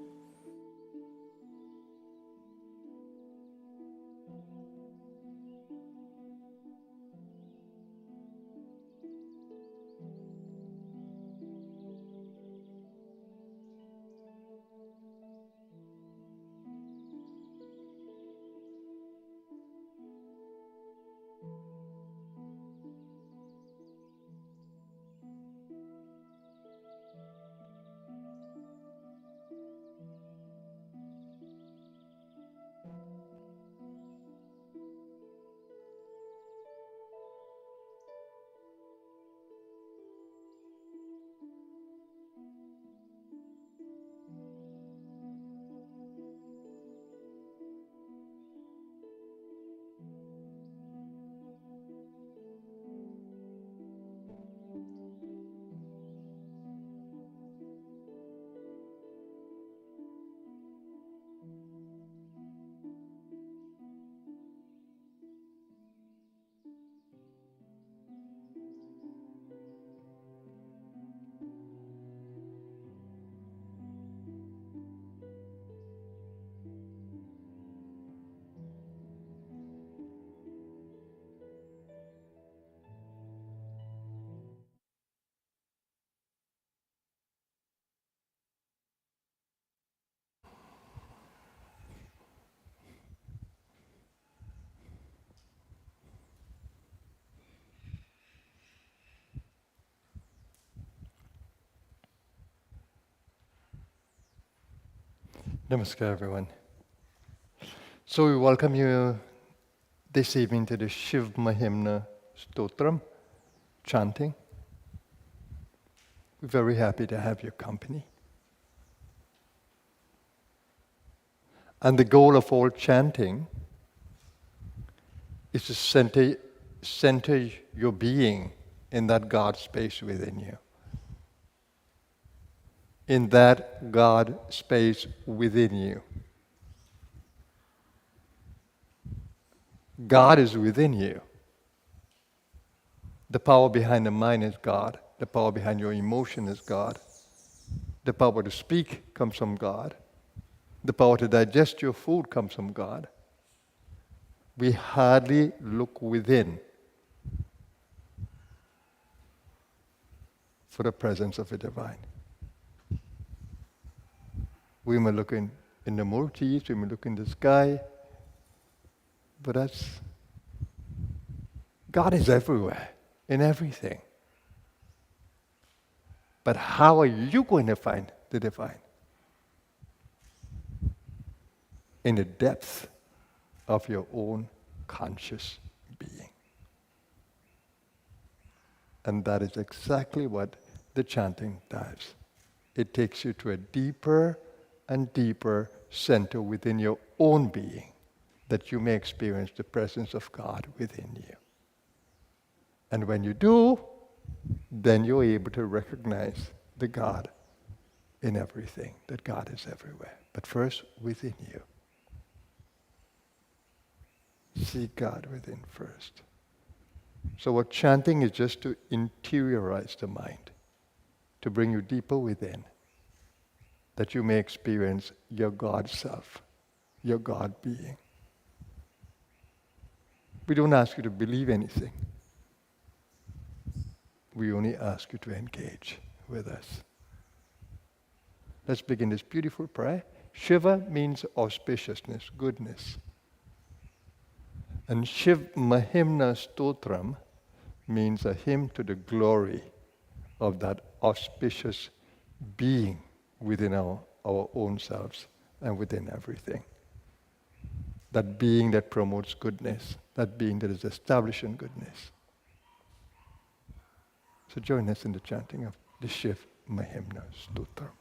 Namaskar, everyone. So we welcome you this evening to the Shiv Mahimna Stotram, chanting. We're very happy to have your company. And the goal of all chanting is to center your being in that God space within you. In that God space within you. God is within you. The power behind the mind is God. The power behind your emotion is God. The power to speak comes from God. The power to digest your food comes from God. We hardly look within for the presence of the divine. We may look in the murtis, we may look in the sky, but God is everywhere, in everything. But how are you going to find the divine? In the depth of your own conscious being. And that is exactly what the chanting does. It takes you to a deeper and deeper center within your own being, that you may experience the presence of God within you. And when you do, then you're able to recognize the God in everything, that God is everywhere. But first, within you. See God within first. So what chanting is just to interiorize the mind, to bring you deeper within, that you may experience your God self, your God being. We don't ask you to believe anything. We only ask you to engage with us. Let's begin this beautiful prayer. Shiva means auspiciousness, goodness. And Shiv Mahimna Stotram means a hymn to the glory of that auspicious being within our own selves and within everything. That being that promotes goodness, that being that is establishing goodness. So join us in the chanting of the Shiv Mahimna Stotram.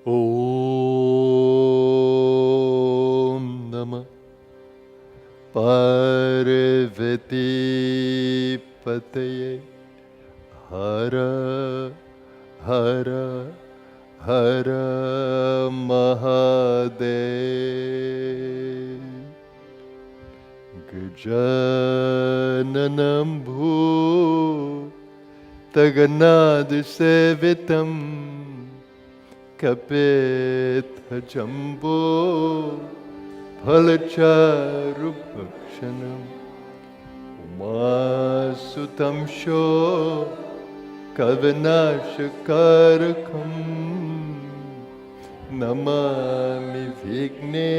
Om Namah Parvati Pataye Hara Hara Hara Mahadev Gajananam Bhu Taganad Sevitam Kapetha Jambo Phalacharubhakshanam Umasutam Sho Kavanashakarakam Namami Vigne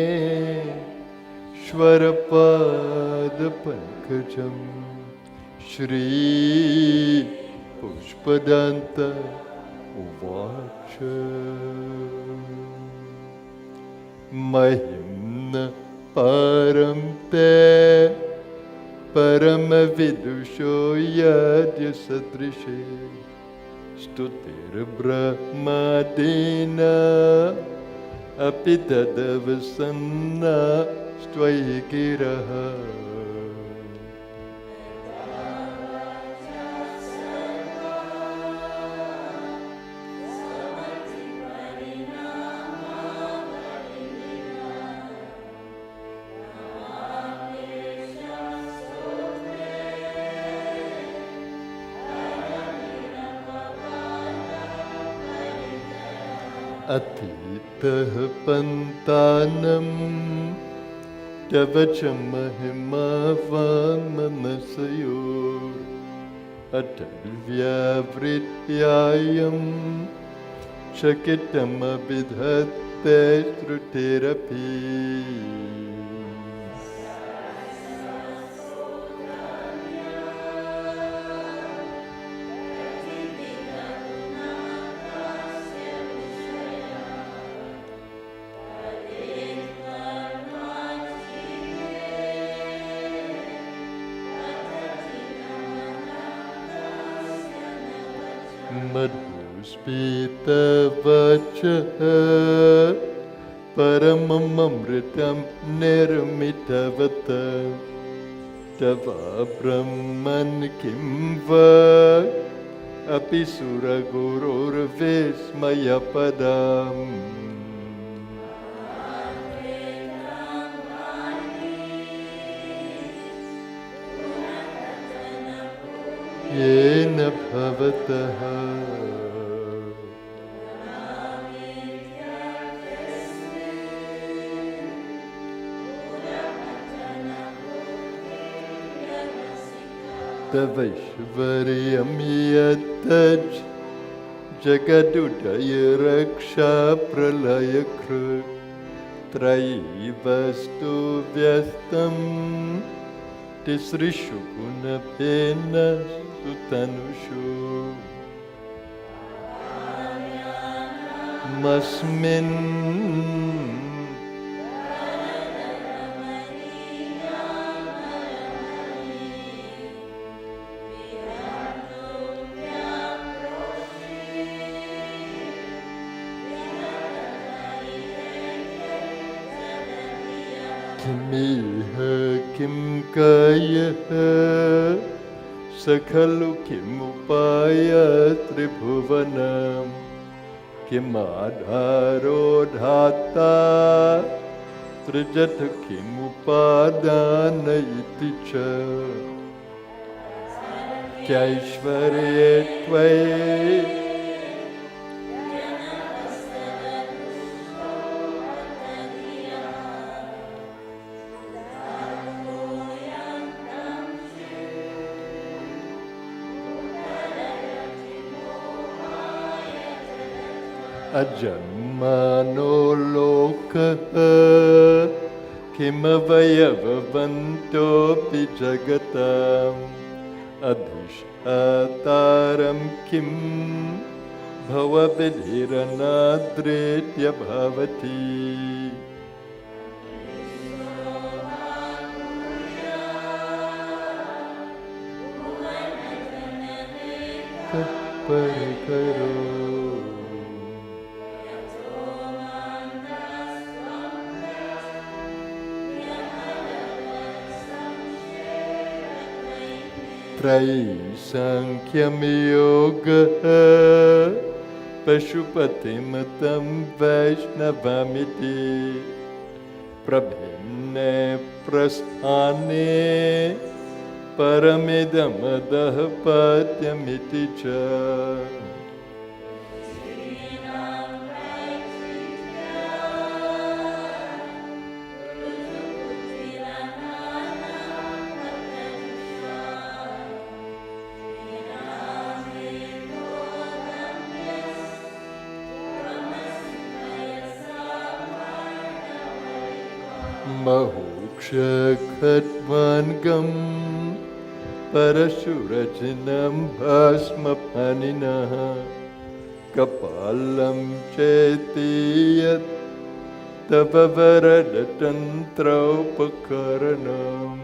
Shwarapada Pankajam Shri Pushpadanta Uvacha Mahimna Paramte Paramavidusho Yadya Sadrishe Stutir Brahmadina Apitadavasanna Stvayikiraha Atitah Pantanam Tavacha Mahimavamanasayor Atalvya Vrityayam Shakitam Abhidhat Shrutirapi. Madhuspitavacha paramamamritam nirmitavata tava brahman kimva api suragurur vismayapadam. Yena bhavataha Tavaishvaryam yataj jagadudaya raksha pralaya krut trayivastu vyastam tisrishu gunapena sutanushu masmin Kimiha kim kaya sakhalu kimupaya tribhuvanam kimadharo dhata trijatha kimupadana iti cha kyaishvarye tvai Ajanmano loka kimavayavavanto pi jagatam adhishataram kim bhavavidhiranadritya bhavati parikaro Trai Sankhyam Yoga Pashupatimatam Vaishnavamiti Prabhimne Prasthane Paramidamadah Patyamiti Cha Mahoksha Khatmangam Parashurachinam Bhasma Paninaha Kapalam Chetiyat Tava Varadatantraupakaranam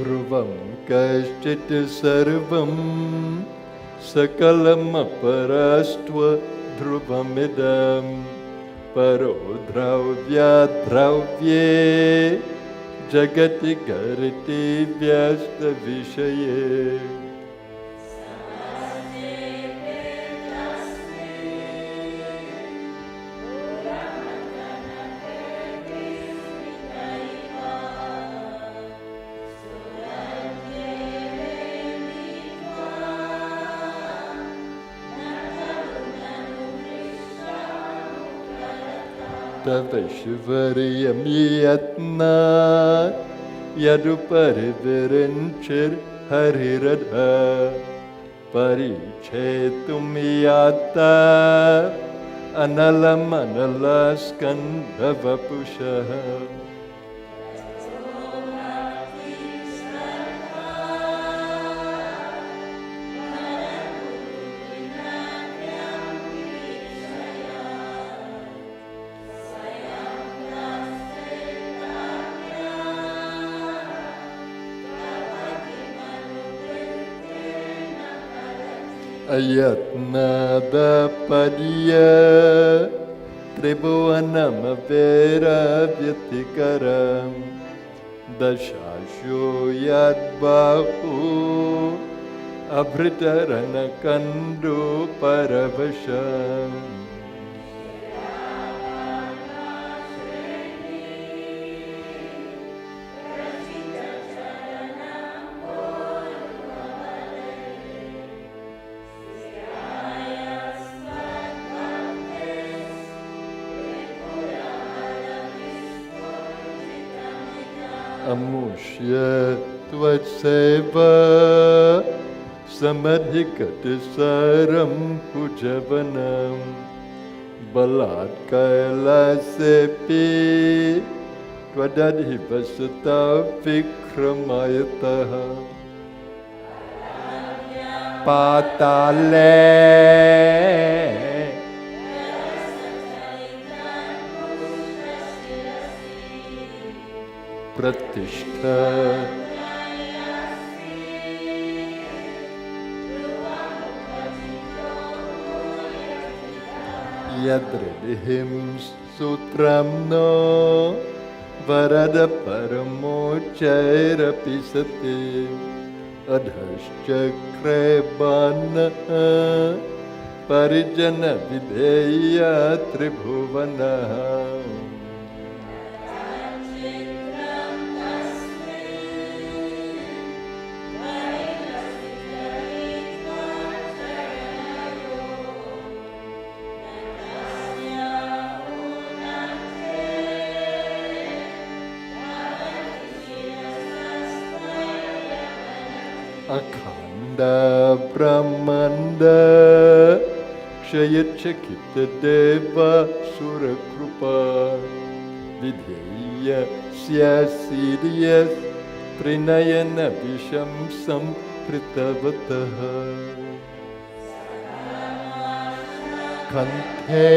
Dhruvam Kaishchit Sarvam Sakalam Aparastva Dhruvamidam Paro Dravya Dravye Jagati Gariti Vyasta Vishaye Tavashvariyamiyatna Yaduparivirinchir Hariradha Parichetumiyata Analam Analaskandhavapushaha. Ayatnada Padya Tribhuvanamavera Vyatikaram Dashasho Yadbahu Abhritaranakando Paravasham. Amushya Tvatseva Samadhikati Saram Pujavanam Balat Kailasepi Twadadhivasata Vikramayataha Patale Pratishtha Yadridhim Sutramno Varada Paramochaira Pisati Adhashchakre Bana Parijana Videya Tribhuvana. Akhanda Brahmanda Kshayachakita Deva Surakrupa Vidheya Syasidyas Pranayana Vishamsam Pritavataha Kanthe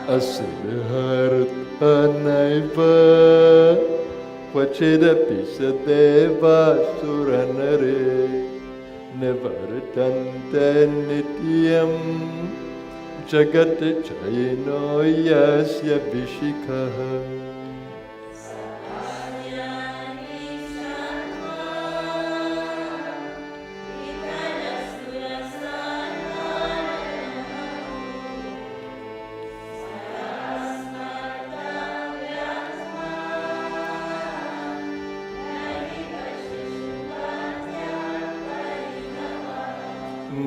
Asirharthanaiva Vachidapi Sadeva Suranare Nivartante Nityam Jagat Chayino Yasya Vishikaha.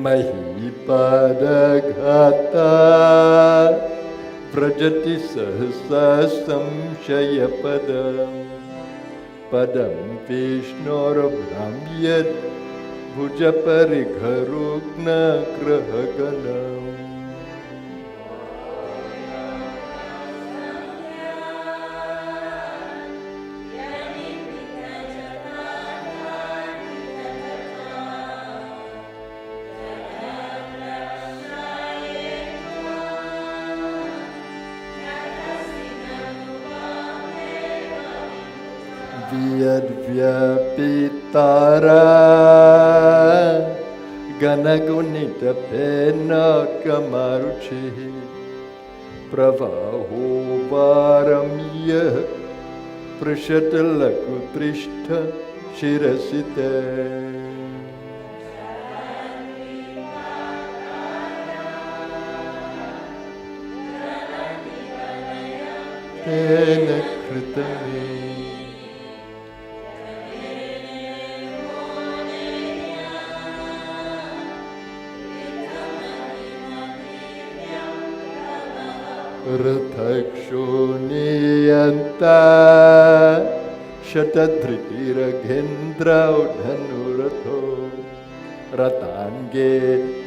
Mahipadagata Vrajati Sahasa Samshayapadam Padam Vishnor Brahmyad Bhujaparigharugna Grahaganam. Vyadvyapitara Ganagunita Pena Kamaruchi Pravaho Varamya Prashatalaku Trishta Shirasite. tena kritame Rathakshoniyanta Shatadritiraghendrau Dhanuratho Ratange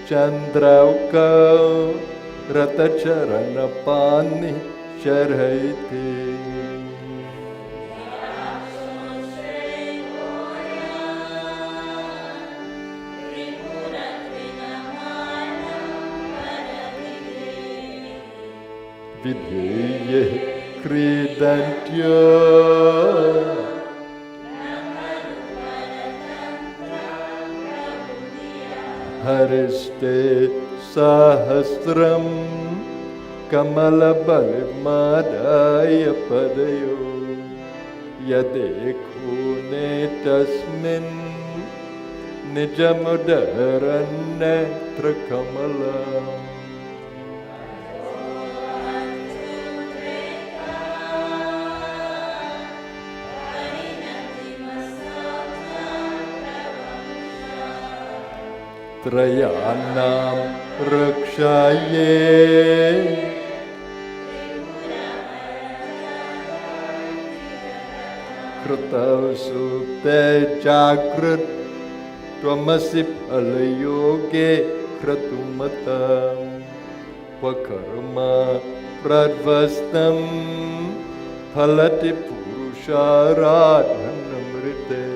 Chandraukau Ratacharanapani Sharhaiti Vidheye Kridantyo Hariste Sahasram Kamalabalimadaya Padayo Yadekhune Tasmin Nijamudarannetra Kamalam Trayanam Rakshaye Kritav Sukte Chakrit Tvamasi Palayoge Kratumatam Vakarma Pradvastam Phalati Purusharadhanamrite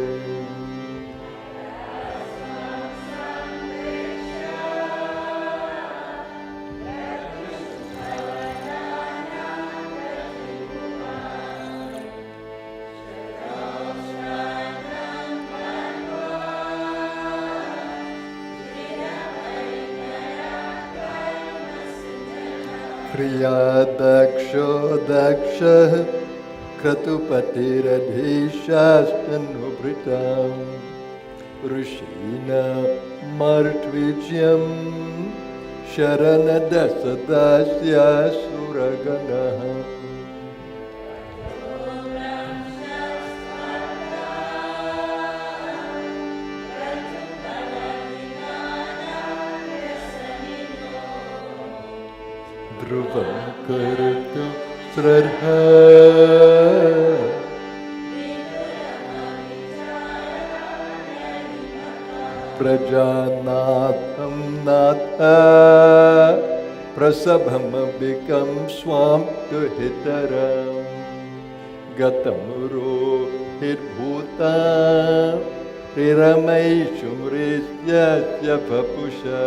Kriya Daksho Daksha Kratupatirabhishastanubhritam Rishina Martvidyam Sharanadasadasya Suragana Dhruvam Kartu Sradha Prajanatham Natha Prasabham Bikam Swam Tuhitaram Gatamuro Hirbhutam Riramai Shumrisya Yapapusha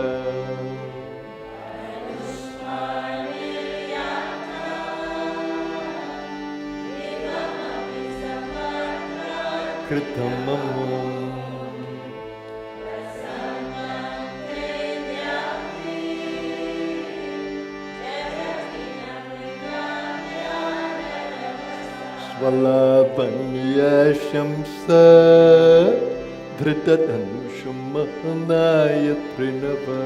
Kritamam Svalapanya Shamsa Dhritadhanusham Mahanaya Trinava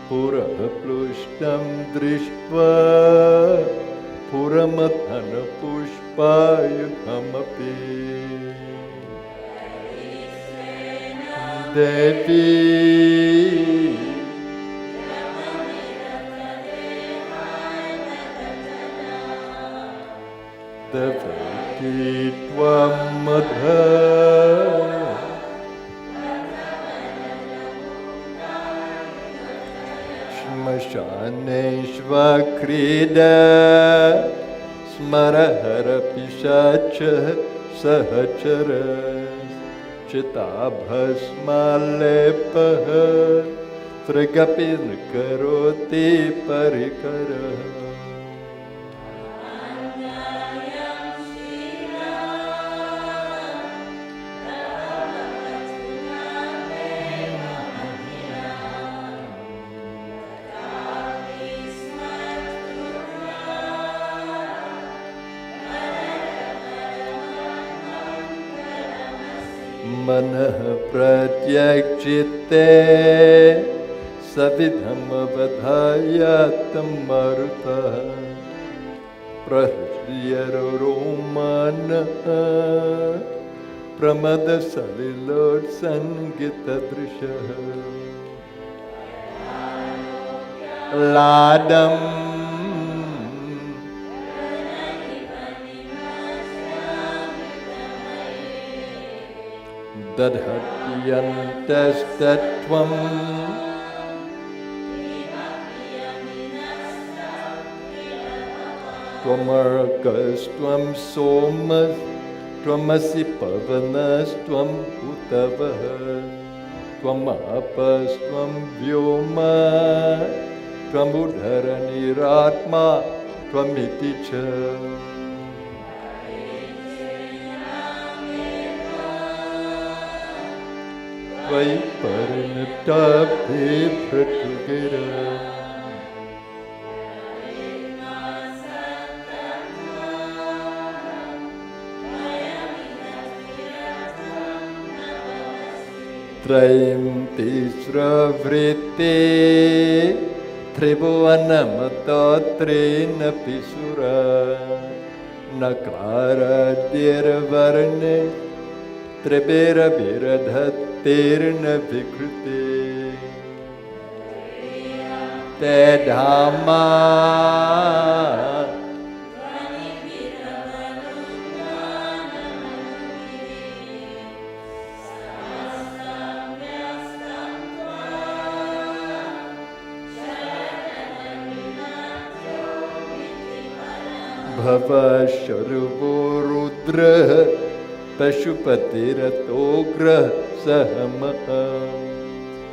Pura Plushtam Drishva Puramatana Pushpayukhamapi Devi Devati Tvam Madha Shmashaneshva Krida Smarahara Pishacha Sahachara Chitabhasmalepaha Tragapin Karoti Parikara Manah pratyakchite savidham avadhayatam maruta Prahriyaromana Pramada Salilot Sangita Drisha Ladam Dadhatyantastatvam Tvamarkas Tvam Somas Tvamasi Pavanas Tvam Utavahas Tvamapas Tvam Vyoma Tvam Udharaniratma Tvamiticha Vai Paranatape Pratugera Traim Tisra Vritte Tribhuvanamata Trena Pisura Nakara Dirvarne Tribera Biradhatirna Vikrute Tedhama Bhava Sharuvo Rudra Pashupatiratogra Sahamaha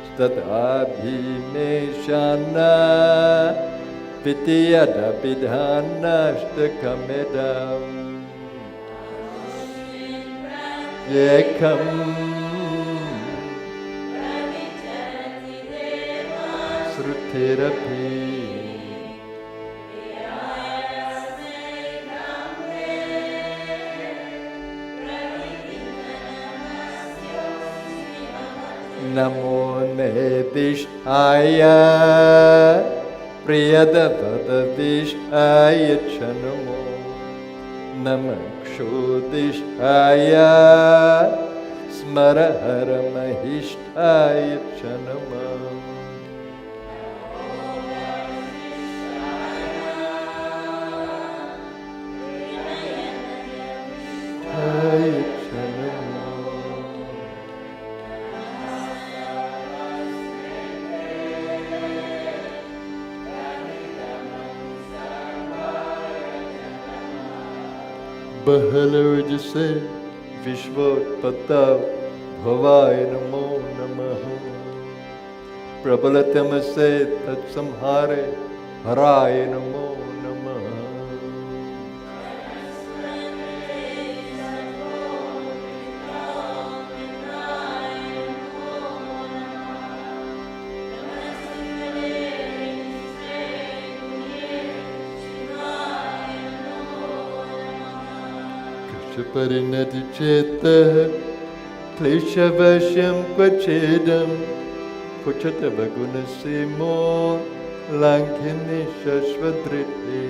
Stadabhimeshana Vitiyada Bidhana Shtakamedam Yekam Srutirapi Namo Nedishaya Priyadavada Vishaya Chanamo Namakshudishaya Smarahara Mahishaya Chanamo Haya Chanamo Bahalar Jase Vishvotpata Bhavaya Namo Namaha Prabalatamase Tatsamhare Haraya Namo Namaha Parinati Cheta Kleshavashyam Kvachedam Puchata Vagunasimo Lankini Shashvadriti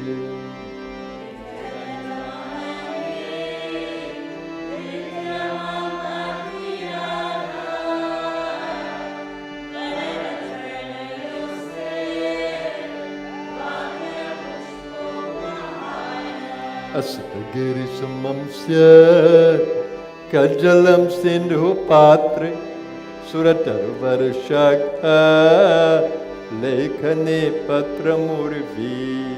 Asagiri Samamsya Kajalam Sindhu Patre Surataruvarashakha Lekhane Patramurvi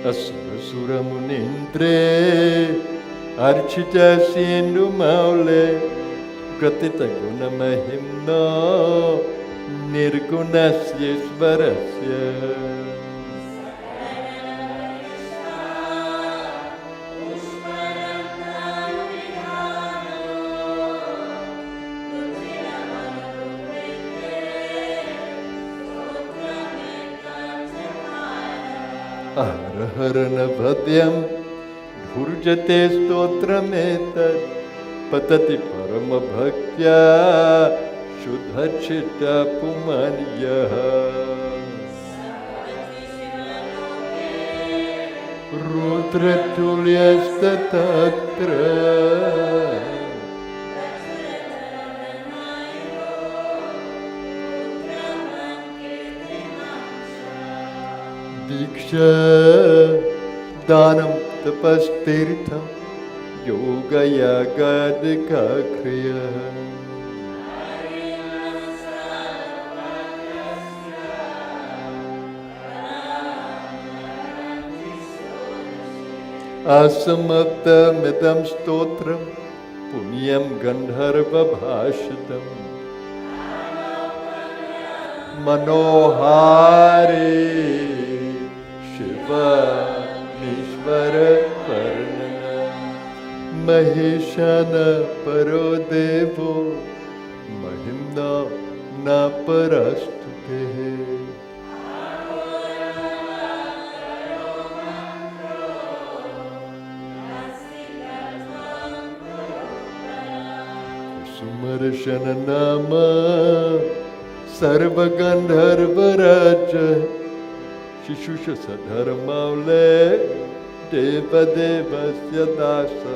Asura Munindre Archita Sindhu Maule Gratita Guna Mahimna Nirgunasya Svarasya Aharaharanavadyam dhurjate stotrametad patati paramabhaktya shuddhachitta pumanyaha Rudratulyastatra Diksha Danam Tapastirtham Yoga Yagadika Kriya Asamapta Medam Stotram Punyam Gandharva Bhashitam Manohari Shiva Nishvara Varnana Maheshana Parodevo Mahimna Na Parastute Sumarshana Nama Sarva Gandharva Raja Shishusha Sadharmaule Deva Devasya Dasa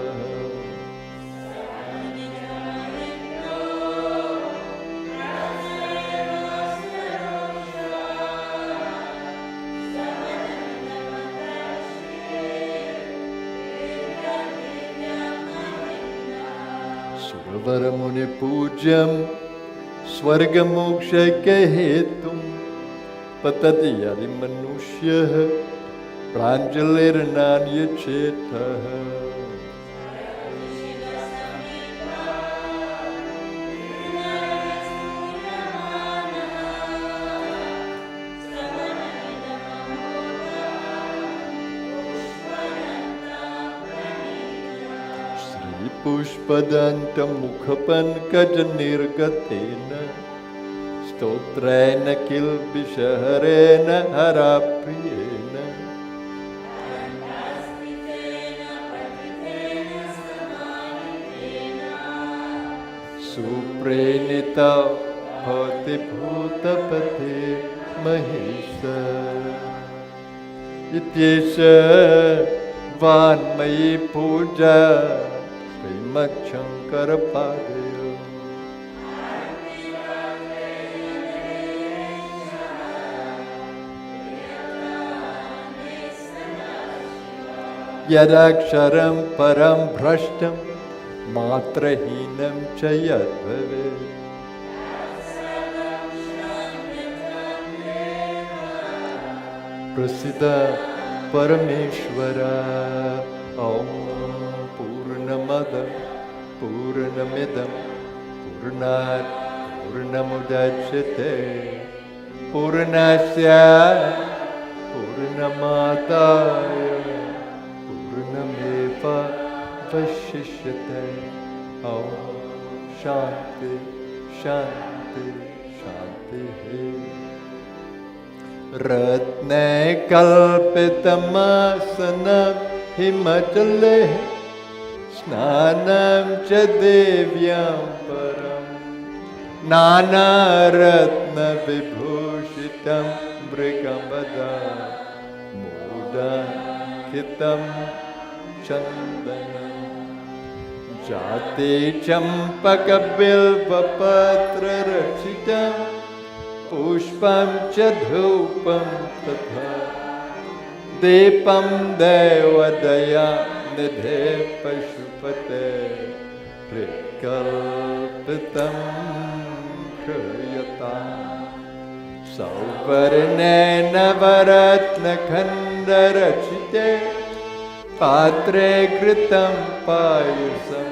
Suravaramuni Pujam Swargamoksha Hetum Patati Yadi Manushya Pranjalirnanya Cheta Sri Pushpadanta Mukhapankaj Nirgatena Stotrena Kilbisharena Harapriyena Suprenita Bhati Bhutapati Mahisa Ityesha Vanmayi Puja Srimad Shankara Padaya Yadaksharam Param Bhrashtam Matrahinam Chayadvave Prasida Parameshwara Om Purnamada Purnamidam Purnat Purnamudachyate Purnasya Purnamataya Purnameva Vashishyate Om Shanti Shanti Shanti Ratne Kalpitamasanam Himachale Snanam Cha Devyam Param Nana Ratna Vibhushitam Brigambada Muda Kitam Chandanam Jati Champaka Bilva Patra Rachitam Pushpam Cha Dhupam Tatha Depam Devadaya Nidhe Pashupate Prikalpitam Kriyata Sauvarne Navaratna Khandarachite Patre Kritam Payusam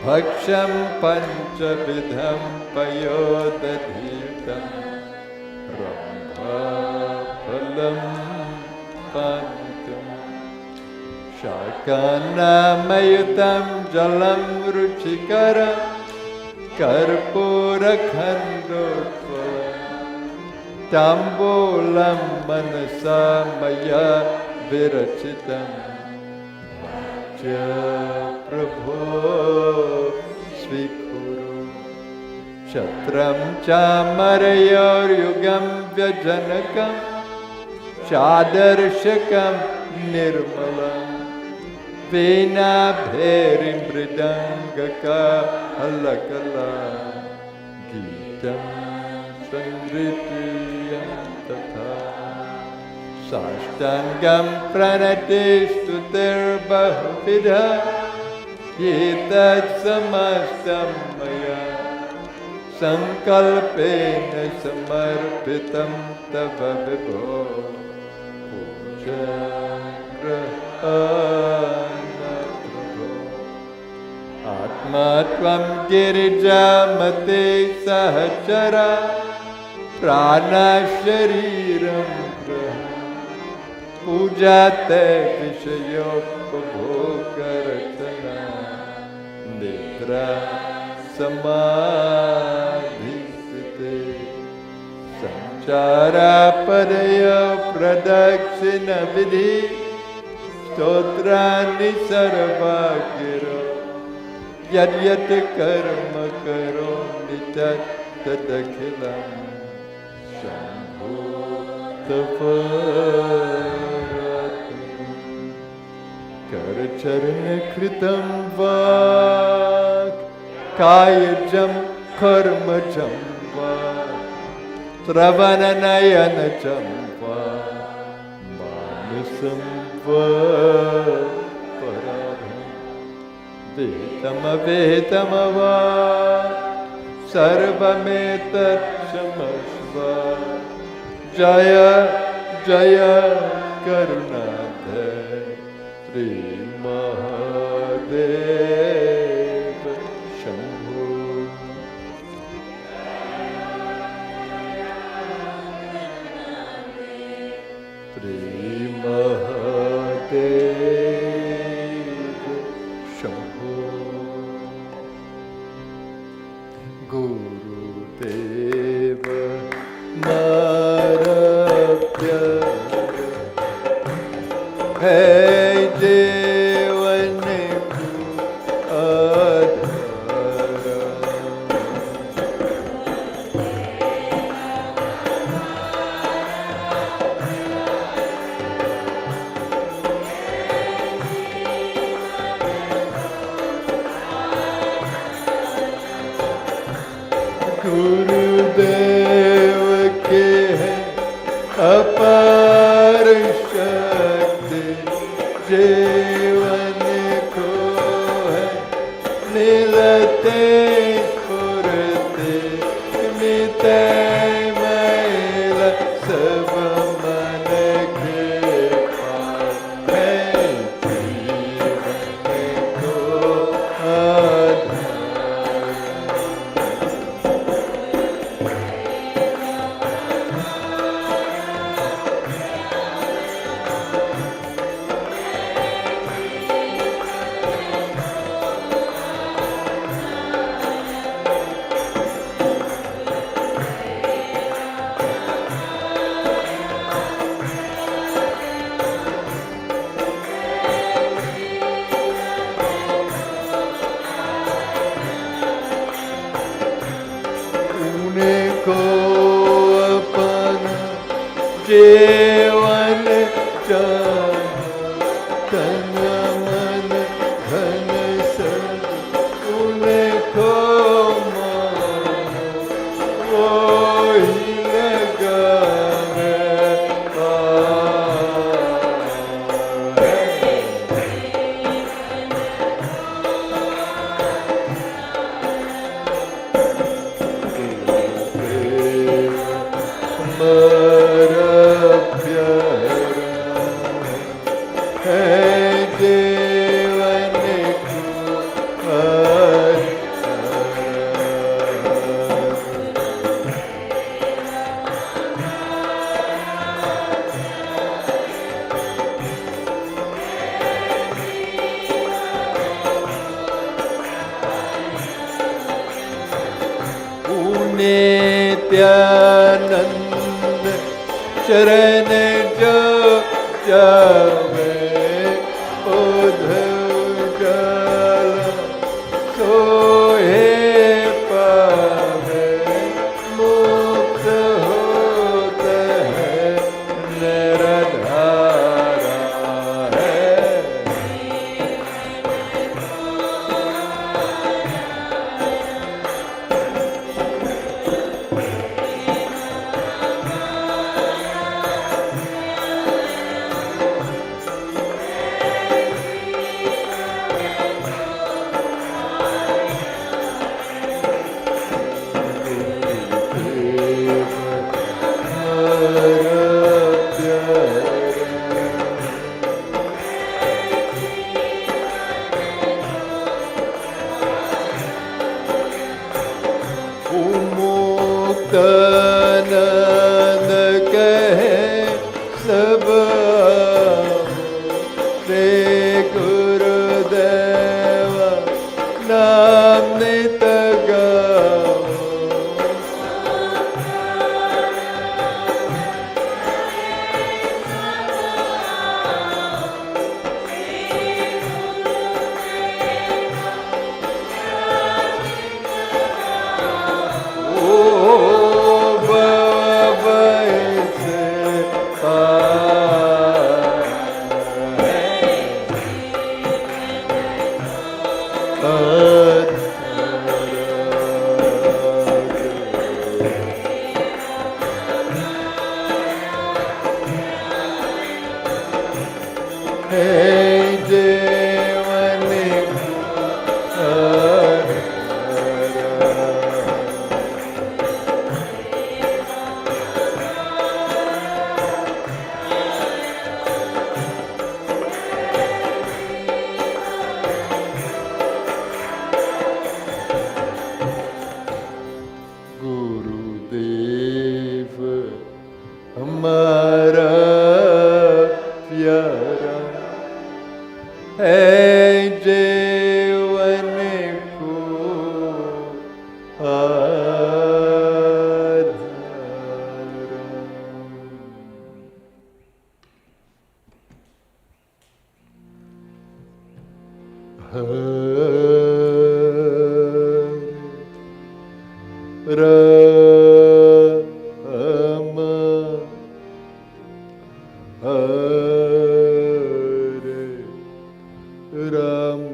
Bhaksham Panchavidham Payodadhitam Rambha Phalam Pantam Shakanamayutam Jalam Ruchikaram Karpura Khandotvaram Tambulam manasa maya virachitam Vacha prabho svikuru Chatram chamarayor yugam vyajanakam Chadarshakam nirmalam Vena bherim mridangaka halakala Gitam sandritiyam tatha Sashtangam pranatishtutir bahvidha Yetat samastam maya Sankalpena samarpitam tava vibho Pujangrahana prabho Atma tvam girijamate sahachara Prana shariram graha Pujate vishayopabhokarachana Nidra samadhisite Sanchara padaya pradakshina vidhi Stotrani sarvagiro Yad yat karma karo nitat tadakhilam Shambhu taparatam Karacharana kritam vak Kayajam karmajam vak Travananayana champa Manusam vak parabham Vetama vetama vak Sarvametat shamasva Jaya Jaya Karunadhay Sri Mahadev Shambhu Sri Mahadev Shambhu Guru Deva Marabhya Hey Devaniku Adhara Gurudev ke hai अपार शक्ति जीवन को है मिलते स्फुरते मिटे मैल सब मन के पार है जीवन को आधार को अपना जीवन तन मन धन सब उनको मानो वो ही लगाने नित्यानंद शरण जो जावे उधर जल सोहे पावे मुक्त होता है निराधारा है। मुक्तानंद कहे सब रे गुरुदेव नाम नित गाओ। गुरुदेव हमारा प्यारा है जीवन को आधार। Rama Hare Rama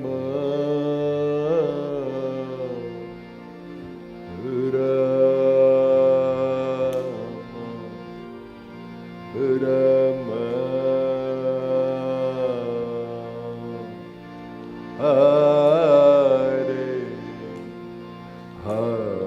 Rama Hare Hare।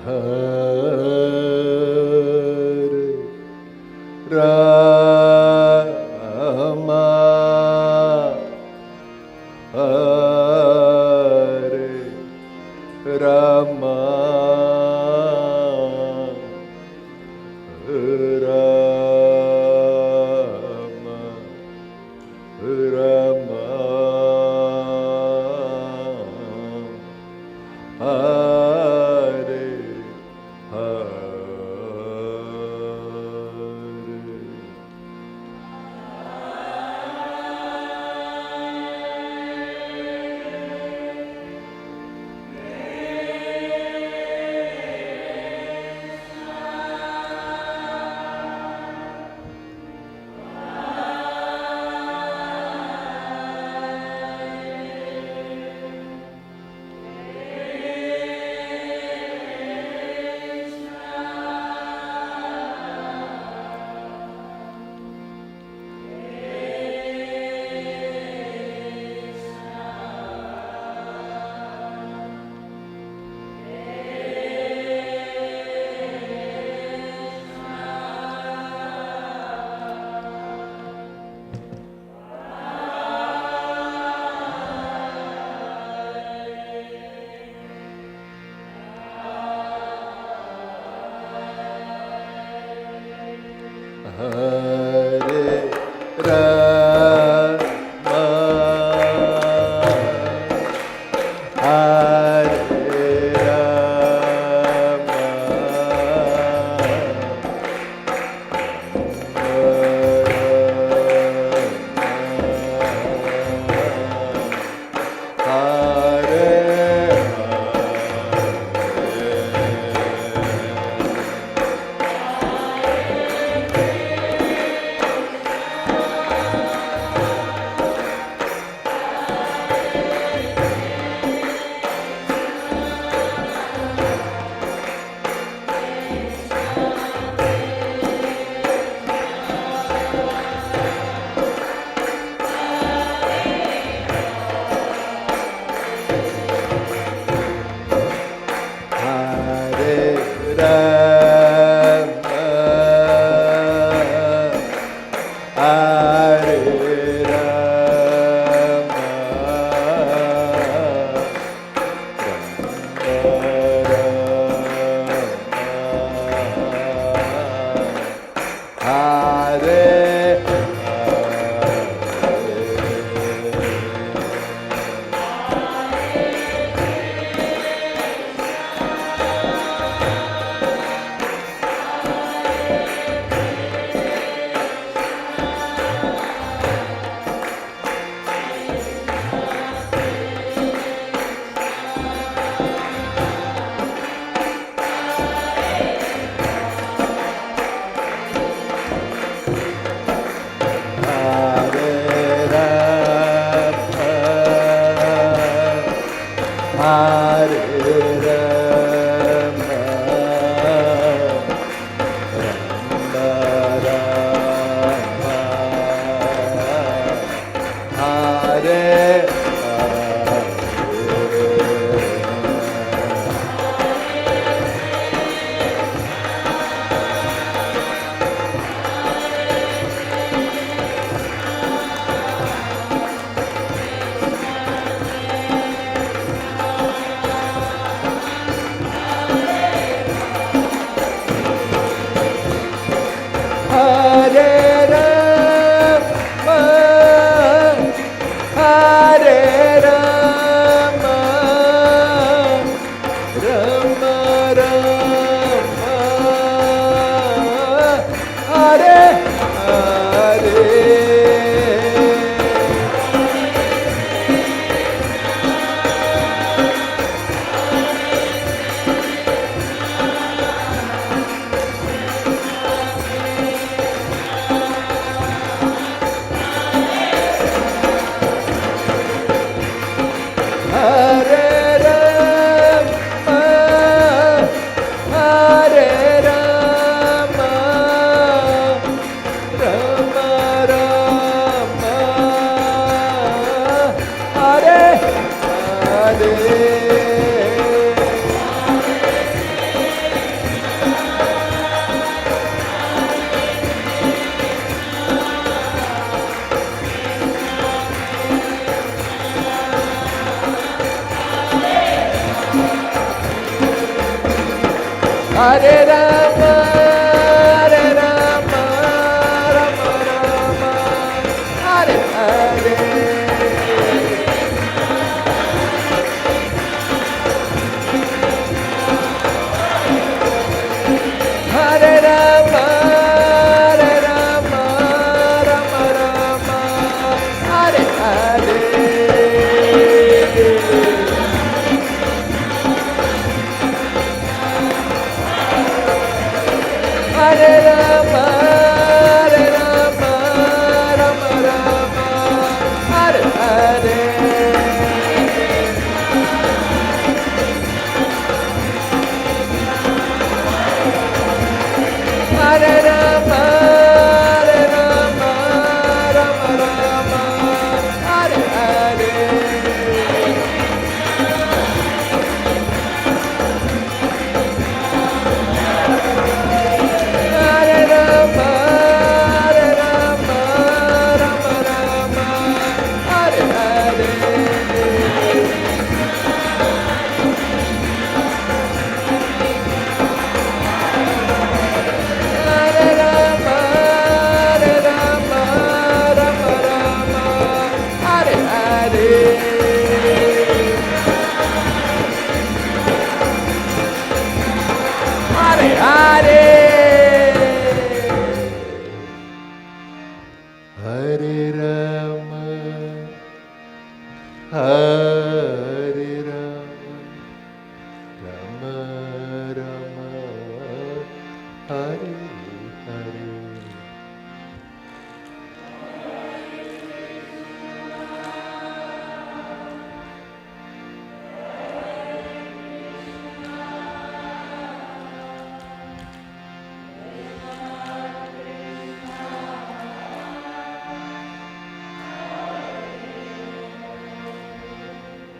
Hare Rama Hare Rama Rama Rama Hare Hare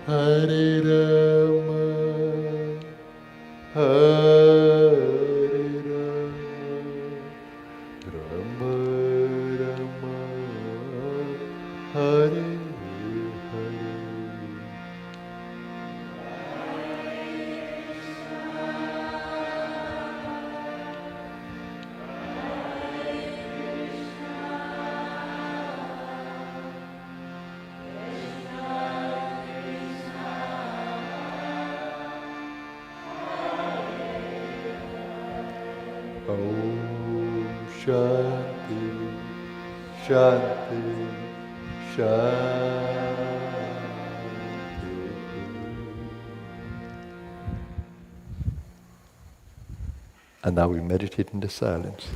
Hare Rama, Hare Rama, Rama Rama, Hare Hare. Om Shanti, Shanti, Shanti. And now we meditate in the silence.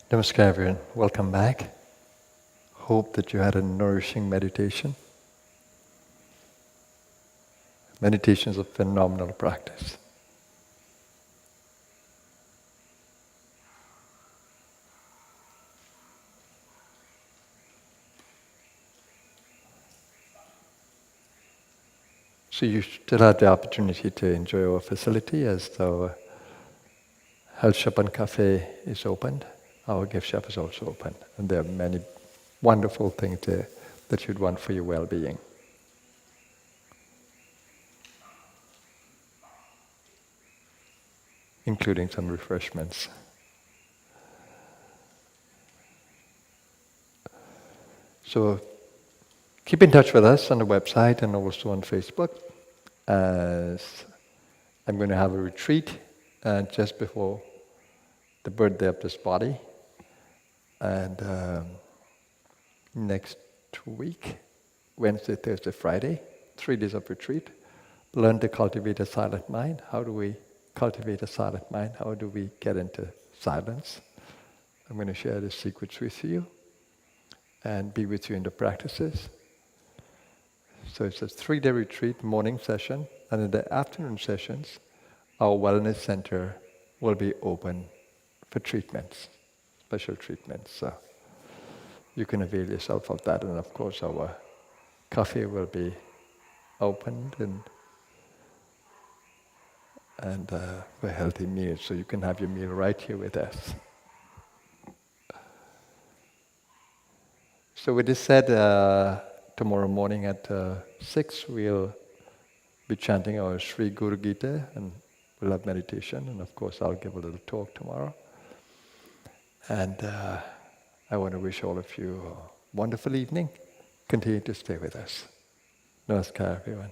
Namaskar everyone, welcome back. Hope that you had a nourishing meditation. Meditation is a phenomenal practice. So you still have the opportunity to enjoy our facility as the Health Shop and Cafe is opened. Our gift shop is also open. And there are many wonderful things there that you'd want for your well-being. Including some refreshments. So keep in touch with us on the website and also on Facebook. As I'm going to have a retreat just before the birthday of this body. And next week, Wednesday, Thursday, Friday, 3 days of retreat. Learn to cultivate a silent mind. How do we cultivate a silent mind? How do we get into silence? I'm going to share the secrets with you and be with you in the practices. So it's a 3-day retreat, morning session, and in the afternoon sessions, our wellness center will be open for treatments, special treatments. So you can avail yourself of that, and of course our cafe will be opened and for healthy meals, so you can have your meal right here with us. So with this said, tomorrow morning at 6 we'll be chanting our Sri Guru Gita and we'll have meditation, and of course I'll give a little talk tomorrow. And I want to wish all of you a wonderful evening. Continue to stay with us. Namaskar everyone.